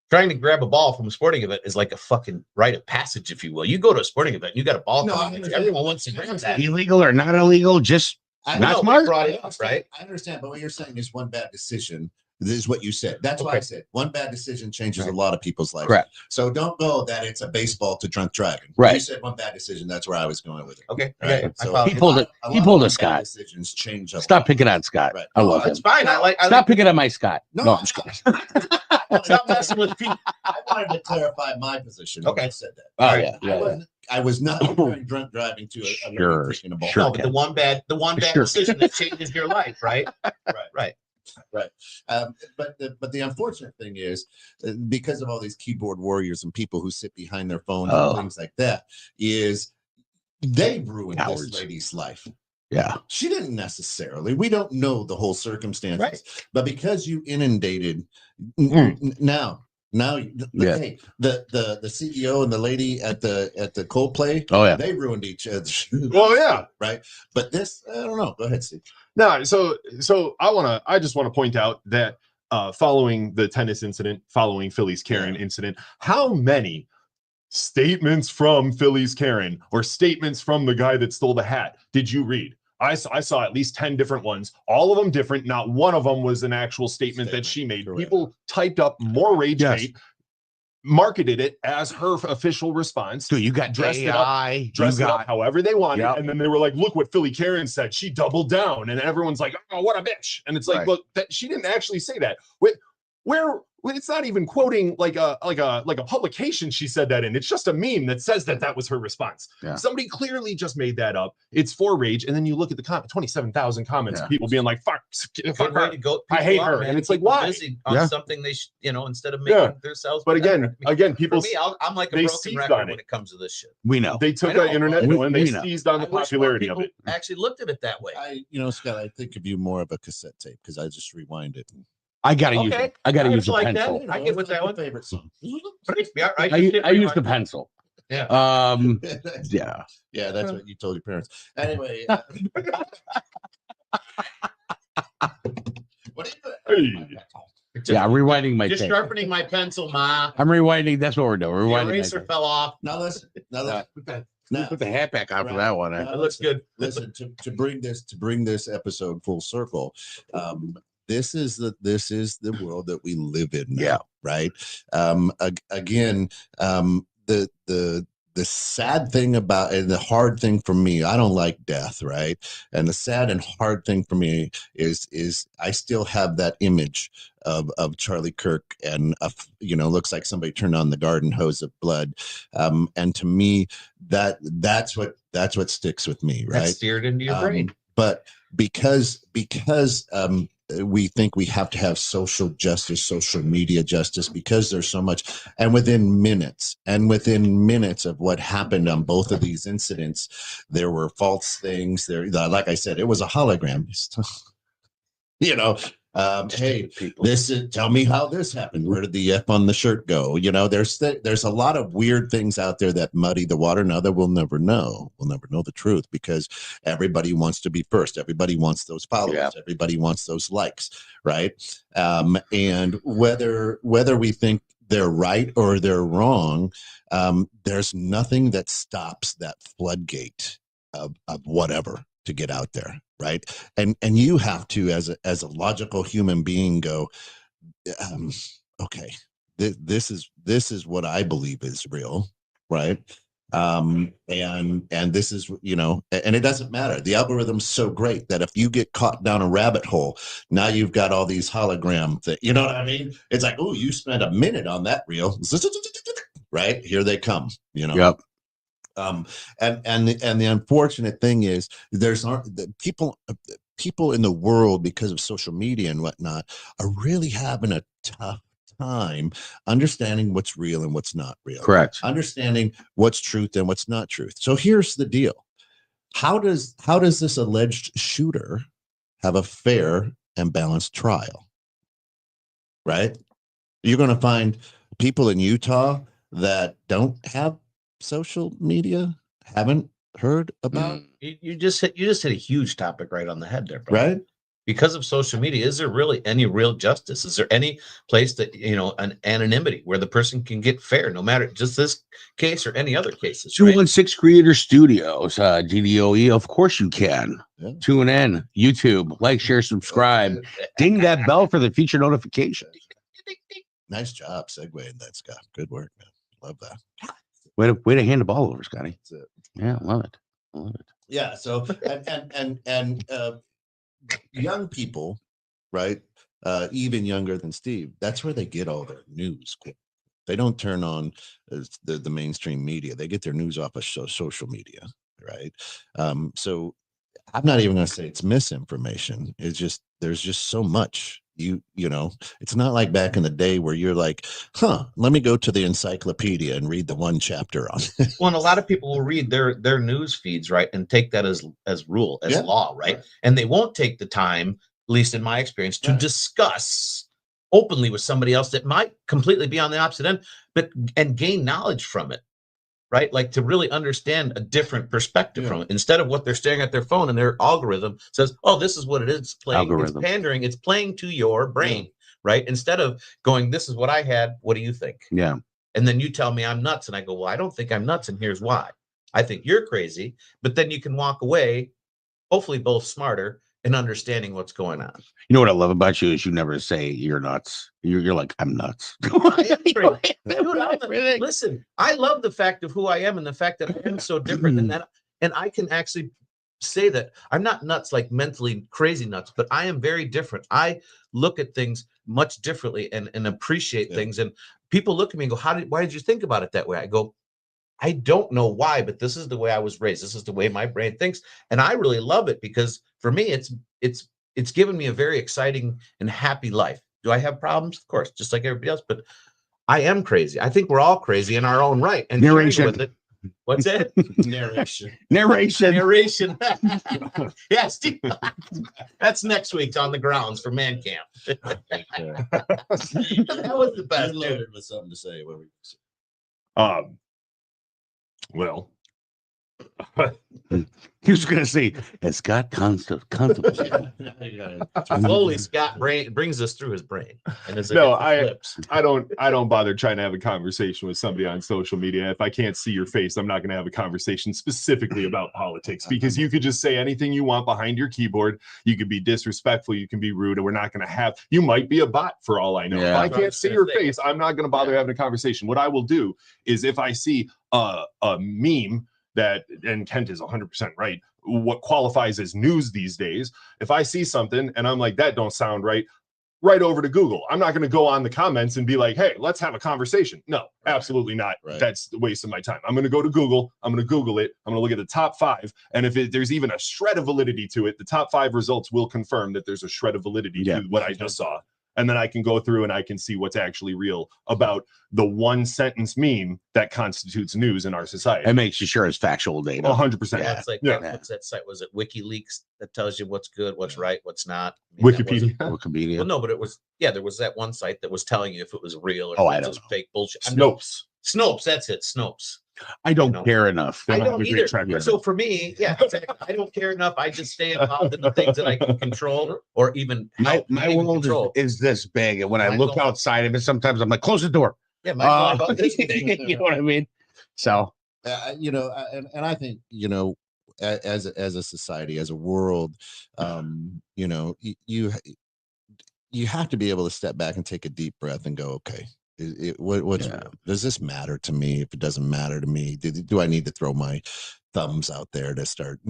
Speaker 2: Trying to grab a ball from a sporting event is like a fucking rite of passage, if you will. You go to a sporting event, you got a ball. Everyone wants to grab that.
Speaker 1: Illegal or not illegal, just not smart.
Speaker 2: Brought it up, right?
Speaker 3: I understand, but what you're saying is one bad decision. This is what you said. That's why I said one bad decision changes a lot of people's lives.
Speaker 1: Correct.
Speaker 3: So don't go that it's a baseball to drunk driving.
Speaker 1: Right.
Speaker 3: You said one bad decision. That's where I was going with it.
Speaker 2: Okay.
Speaker 3: Right.
Speaker 1: So he pulled a Scott.
Speaker 3: Decisions change.
Speaker 1: Stop picking on Scott.
Speaker 3: Right.
Speaker 1: I love him.
Speaker 2: It's fine.
Speaker 1: Stop picking on my Scott.
Speaker 3: No,
Speaker 1: I'm just kidding.
Speaker 2: Stop messing with people.
Speaker 3: I wanted to clarify my position.
Speaker 2: Okay.
Speaker 3: I said that.
Speaker 1: Oh,
Speaker 3: I was not doing drunk driving to a kicking a ball.
Speaker 2: No, but the one bad decision that changes your life, right? Right.
Speaker 3: But the unfortunate thing is because of all these keyboard warriors and people who sit behind their phones and things like that, is they ruined this lady's life.
Speaker 1: Yeah,
Speaker 3: she didn't necessarily. We don't know the whole circumstances, but because you inundated now. Hey, the CEO and the lady at the Coldplay, they ruined each other. Right. But this, I don't know. Go ahead, Steve.
Speaker 4: No, so I just want to point out that following the tennis incident, following Philly's Karen incident, how many statements from Philly's Karen or statements from the guy that stole the hat did you read? I saw at least 10 different ones, all of them different. Not one of them was an actual statement that she made. Correct. People typed up more rage bait, marketed it as her official response.
Speaker 1: So you got dressed it up
Speaker 4: however they wanted. And then they were like, look what Philly Karen said. She doubled down. And everyone's like, oh, what a bitch. And it's like, look, that she didn't actually say that. Where it's not even quoting like a publication she said that in. It's just a meme that says that was her response. Somebody clearly just made that up. It's for rage. And then you look at the comment, 27,000 comments of people being like, fuck her. I hate her. And it's like, why?
Speaker 2: On something they instead of making themselves.
Speaker 4: But again, people,
Speaker 2: for me, I'm like a broken record when it comes to this shit.
Speaker 1: We know.
Speaker 4: They took the internet and they seized on the popularity of it.
Speaker 2: Actually looked at it that way.
Speaker 3: Scott, I think of you more of a cassette tape because I just rewind it.
Speaker 1: I gotta use
Speaker 2: Okay.
Speaker 1: it. I gotta
Speaker 2: I
Speaker 1: use a
Speaker 2: like that.
Speaker 1: pencil.
Speaker 2: I get with that one.
Speaker 3: Favorite song.
Speaker 2: Yeah,
Speaker 1: I
Speaker 2: can
Speaker 1: use the pencil.
Speaker 2: Yeah.
Speaker 1: Yeah.
Speaker 3: Yeah, that's what you told your parents. Anyway, what do you
Speaker 1: Yeah, I'm rewinding my
Speaker 2: Just
Speaker 1: tape.
Speaker 2: sharpening my pencil, Ma.
Speaker 1: I'm rewinding. That's what we're doing. We're
Speaker 2: The
Speaker 1: rewinding.
Speaker 2: eraser fell off.
Speaker 3: Now listen.
Speaker 1: Let me
Speaker 3: Now,
Speaker 1: put the hat back on for
Speaker 3: right.
Speaker 1: that one.
Speaker 3: Now
Speaker 2: It looks good.
Speaker 3: Listen, to bring this episode full circle, this is the world that we live in now,
Speaker 1: Yeah.
Speaker 3: right? Again, the sad thing about, and the hard thing for me, I don't like death, right? And the sad and hard thing for me is I still have that image of Charlie Kirk, and looks like somebody turned on the garden hose of blood. And to me, that's what sticks with me, right?
Speaker 2: That's steered into your brain.
Speaker 3: But because we think we have to have social justice, social media justice, because there's so much, and within minutes of what happened on both of these incidents, there were false things there. Like I said, it was a hologram. Hey, tell me how this happened. Where did the F on the shirt go? There's a lot of weird things out there that muddy the water. Now that we'll never know the truth, because everybody wants to be first. Everybody wants those followers.
Speaker 1: Yeah.
Speaker 3: Everybody wants those likes, right? And whether we think they're right or they're wrong, there's nothing that stops that floodgate of whatever to get out there, right? And you have to, as a logical human being, go, okay, this is what I believe is real, right? And this is, and it doesn't matter. The algorithm's so great that if you get caught down a rabbit hole, now you've got all these hologram things. You know what I mean? It's like, oh, you spent a minute on that reel, right? Here they come.
Speaker 1: Yep.
Speaker 3: And the unfortunate thing is, people in the world, because of social media and whatnot, are really having a tough time understanding what's real and what's not real.
Speaker 1: Correct.
Speaker 3: Understanding what's truth and what's not truth. So here's the deal. How does this alleged shooter have a fair and balanced trial? Right? You're going to find people in Utah that don't have social media, haven't heard about.
Speaker 2: You just hit a huge topic right on the head there, bro.
Speaker 3: Right?
Speaker 2: Because of social media, is there really any real justice? Is there any place that, an anonymity where the person can get fair, no matter just this case or any other cases?
Speaker 1: 216 Creator Studios, DDOE. Of course you can.
Speaker 3: Yeah.
Speaker 1: Tune in, YouTube, like, share, subscribe, ding that bell for the future notifications.
Speaker 3: Nice job segueing that, Scott. Good work, man. Love that.
Speaker 1: Way to hand the ball over, Scotty.
Speaker 3: That's it.
Speaker 1: Yeah, love it.
Speaker 3: Yeah. So and young people, right? Even younger than Steve. That's where they get all their news. They don't turn on the mainstream media. They get their news off of social media, right? So I'm not even going to say it's misinformation. It's just there's just so much. It's not like back in the day where you're like, let me go to the encyclopedia and read the one chapter on it.
Speaker 2: Well, and a lot of people will read their news feeds, right, and take that as rule, as law, right? And they won't take the time, at least in my experience, to discuss openly with somebody else that might completely be on the opposite end, and gain knowledge from it, right? Like to really understand a different perspective from it, instead of what they're staring at their phone and their algorithm says, oh, this is what it is. It's playing, it's pandering, it's playing to your brain, right? Instead of going, this is what I had. What do you think?
Speaker 1: Yeah.
Speaker 2: And then you tell me I'm nuts. And I go, well, I don't think I'm nuts. And here's why. I think you're crazy. But then you can walk away, hopefully both smarter and understanding what's going on.
Speaker 1: You know what I love about you is you never say you're nuts. You're like, I'm nuts.
Speaker 2: Listen, I love the fact of who I am and the fact that I am so different than that. And I can actually say that I'm not nuts, like mentally crazy nuts, but I am very different. I look at things much differently and appreciate things. And people look at me and go, why did you think about it that way? I go, I don't know why, but this is the way I was raised. This is the way my brain thinks. And I really love it because for me, it's given me a very exciting and happy life. Do I have problems? Of course, just like everybody else, but I am crazy. I think we're all crazy in our own right. And
Speaker 1: Generation
Speaker 2: with it. What's that?
Speaker 3: Narration.
Speaker 1: Narration.
Speaker 2: Yeah, Steve. That's next week's on the grounds for Man Camp. That was the best,
Speaker 3: You're
Speaker 2: dude.
Speaker 3: loaded with something to say. What were you
Speaker 4: Well,
Speaker 1: He was going to say, it's got constable.
Speaker 2: Slowly, Scott brings us through his brain, and as it
Speaker 4: No,
Speaker 2: hits his lips.
Speaker 4: I don't bother trying to have a conversation with somebody on social media. If I can't see your face, I'm not going to have a conversation specifically about politics, because you could just say anything you want behind your keyboard. You could be disrespectful, you can be rude, and we're not going to have. You might be a bot for all I know.
Speaker 1: Yeah.
Speaker 4: If I can't see your face, I'm not going to bother having a conversation. What I will do is, if I see a meme that, and Kent is 100% right, what qualifies as news these days, if I see something and I'm like, that don't sound right over to Google. I'm not going to go on the comments and be like, hey, let's have a conversation. No, absolutely not.
Speaker 3: Right.
Speaker 4: That's the waste of my time. I'm going to go to Google. I'm going to Google it. I'm going to look at the top 5. And if there's even a shred of validity to it, the top 5 results will confirm that there's a shred of validity to what I just saw. And then I can go through and I can see what's actually real about the one sentence meme that constitutes news in our society.
Speaker 1: It makes you sure it's factual data.
Speaker 4: 100%.
Speaker 2: Yeah, it's like what's that site? Was it WikiLeaks that tells you what's good, what's right, what's not? I mean,
Speaker 4: Wikipedia.
Speaker 1: Wikipedia.
Speaker 2: Well, no, but it was there was that one site that was telling you if it was real or
Speaker 1: Oh,
Speaker 2: if
Speaker 1: I
Speaker 2: it
Speaker 1: don't
Speaker 2: was
Speaker 1: know.
Speaker 2: fake bullshit.
Speaker 4: Snopes.
Speaker 2: That's it. Snopes.
Speaker 1: I don't
Speaker 2: You know.
Speaker 1: care enough.
Speaker 2: I
Speaker 4: They have
Speaker 2: don't
Speaker 4: a great
Speaker 2: either.
Speaker 4: track record.
Speaker 2: So for me, exactly. I don't care enough. I just stay involved in the things that I can control or even
Speaker 1: My
Speaker 2: not even
Speaker 1: world
Speaker 2: control.
Speaker 1: is this big, and when I
Speaker 2: Mine's
Speaker 1: look
Speaker 2: only-
Speaker 1: outside of it, sometimes I'm like, close the door.
Speaker 2: Yeah, mine's only about this big.
Speaker 1: You know what I mean? So
Speaker 3: and I think, as a society, as a world, you have to be able to step back and take a deep breath and go, okay, what's real? Does this matter to me? If it doesn't matter to me, do I need to throw my thumbs out there to start,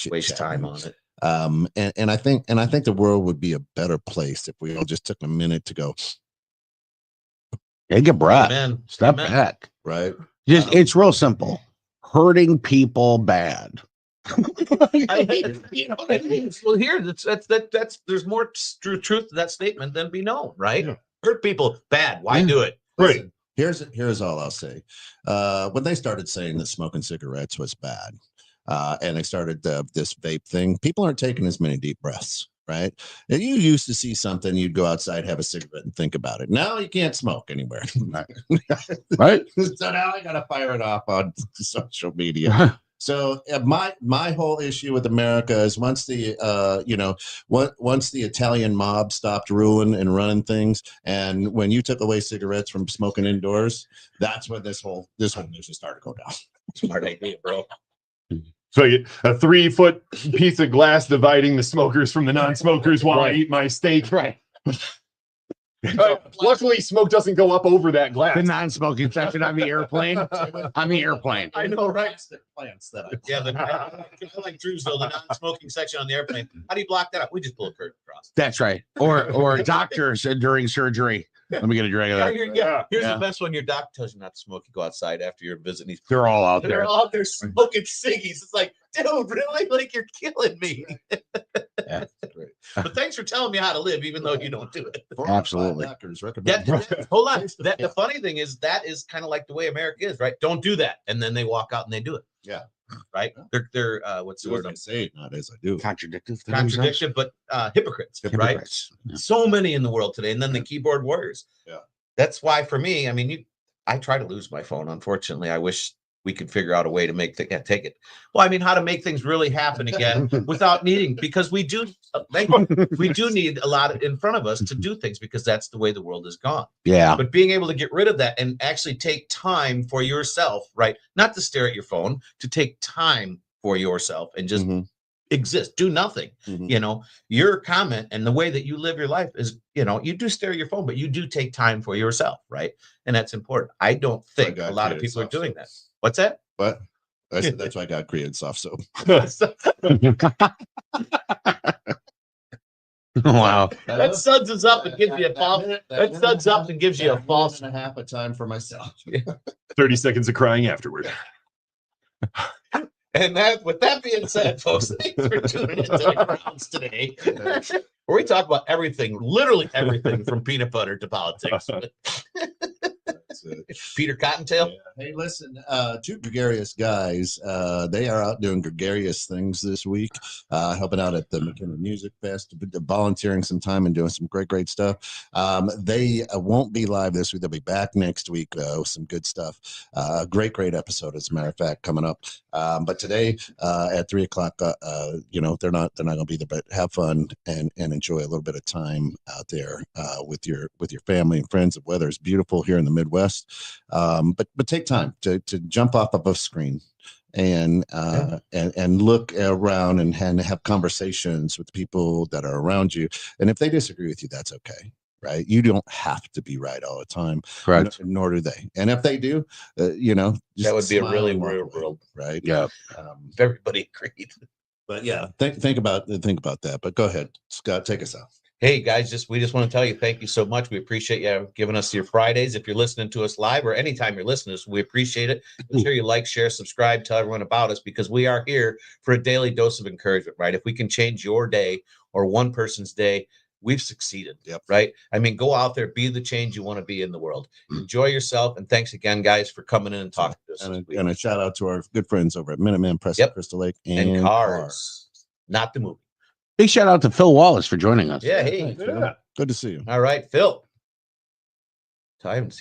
Speaker 2: Waste time on it.
Speaker 3: And I think the world would be a better place if we all just took a minute to go,
Speaker 1: take a breath.
Speaker 2: Amen.
Speaker 1: Step
Speaker 2: Amen.
Speaker 1: back.
Speaker 3: right?
Speaker 1: Just it's real simple. Hurting people bad.
Speaker 2: I hate it. You know what I mean? Well, here that's there's more truth to that statement than be known, right?
Speaker 4: Yeah.
Speaker 2: Hurt people bad. Why do it?
Speaker 4: Right.
Speaker 3: Listen, here's all I'll say. When they started saying that smoking cigarettes was bad, and they started this vape thing, people aren't taking as many deep breaths, right? And you used to see something, you'd go outside, have a cigarette, and think about it. Now you can't smoke anywhere,
Speaker 1: Right?
Speaker 3: So now I gotta fire it off on social media. So my whole issue with America is once the Italian mob stopped ruling and running things, and when you took away cigarettes from smoking indoors, that's when this whole news started to go down.
Speaker 2: Smart idea, bro.
Speaker 4: So a 3-foot piece of glass dividing the smokers from the non-smokers while I eat my steak.
Speaker 1: Right.
Speaker 4: Luckily, smoke doesn't go up over that glass.
Speaker 1: The non-smoking section on the airplane. On the airplane.
Speaker 2: I know, right?
Speaker 3: Plants that
Speaker 2: Yeah, I like Drewsville, the non-smoking section on the airplane. How do you block that up? We just pull a curtain across.
Speaker 1: That's right. Or doctors during surgery. Let me get a drag of that.
Speaker 2: Here's
Speaker 1: Yeah.
Speaker 2: the best one. Your doc tells you not to smoke. You go outside after your visit. And
Speaker 1: They're all out
Speaker 2: they're
Speaker 1: there.
Speaker 2: all out there smoking ciggies. It's like, dude, really? Like you're killing me.
Speaker 1: Yeah.
Speaker 2: But thanks for telling me how to live, even though you don't do it.
Speaker 1: Absolutely.
Speaker 3: Doctors recommend.
Speaker 2: Hold on. The funny thing is that is kind of like the way America is, right? Don't do that, and then they walk out and they do it.
Speaker 3: Yeah.
Speaker 2: Right. They're what's the
Speaker 3: So
Speaker 2: word?
Speaker 3: I say it, not as I do.
Speaker 1: Contradictive.
Speaker 2: Contradiction, but hypocrites, right?
Speaker 1: Hypocrites. Yeah.
Speaker 2: So many in the world today, and then the keyboard warriors.
Speaker 3: Yeah.
Speaker 2: That's why for me, I mean, I try to lose my phone. Unfortunately, I wish we could figure out a way to make take it. Well, I mean, how to make things really happen again without needing, because we do need a lot in front of us to do things, because that's the way the world has gone.
Speaker 1: Yeah.
Speaker 2: But being able to get rid of that and actually take time for yourself, right? Not to stare at your phone, to take time for yourself and just exist, do nothing. Your comment and the way that you live your life is, you do stare at your phone, but you do take time for yourself, right? And that's important. I don't think a lot of people are doing that. What's that?
Speaker 3: But that's why I got created soft soap.
Speaker 1: Wow.
Speaker 2: That suds us up and gives you a false. That suds up and gives you a false
Speaker 3: and a half a time for myself.
Speaker 4: 30 seconds of crying afterward.
Speaker 2: And with that being said, folks, thanks for tuning into the Grounds today, where we talk about everything, literally everything from peanut butter to politics. Peter Cottontail.
Speaker 3: Yeah. Hey, listen, two gregarious guys. They are out doing gregarious things this week, helping out at the McKinley Music Fest, volunteering some time and doing some great stuff. They won't be live this week. They'll be back next week with some good stuff. Great episode, as a matter of fact, coming up. But today at 3:00, they're not going to be there, but have fun and enjoy a little bit of time out there with your family and friends. The weather is beautiful here in the Midwest, but take time to jump off of a screen and look around and have conversations with people that are around you. And if they disagree with you, that's okay. Right. You don't have to be right all the time.
Speaker 1: Correct.
Speaker 3: Nor do they. And if they do, just
Speaker 2: That would be a really
Speaker 3: smile and
Speaker 2: weird
Speaker 3: walk away,
Speaker 2: world.
Speaker 3: right?
Speaker 1: Yeah.
Speaker 2: If everybody agreed.
Speaker 3: But yeah, think about that. But go ahead, Scott, take us out.
Speaker 2: Hey guys, we just want to tell you thank you so much. We appreciate you giving us your Fridays. If you're listening to us live or anytime you're listening to us, we appreciate it. Make sure you like, share, subscribe, tell everyone about us, because we are here for a daily dose of encouragement, right? If we can change your day or one person's day, we've succeeded.
Speaker 3: Yep.
Speaker 2: Right? I mean, go out there, be the change you want to be in the world. Enjoy yourself, and thanks again, guys, for coming in and talking to us.
Speaker 3: And a shout out to our good friends over at Minuteman Press, Crystal Lake,
Speaker 2: and Cars, not the movie.
Speaker 1: Big shout out to Phil Wallace for joining us.
Speaker 2: Yeah, hey.
Speaker 3: Good to see you.
Speaker 2: All right, Phil. I haven't seen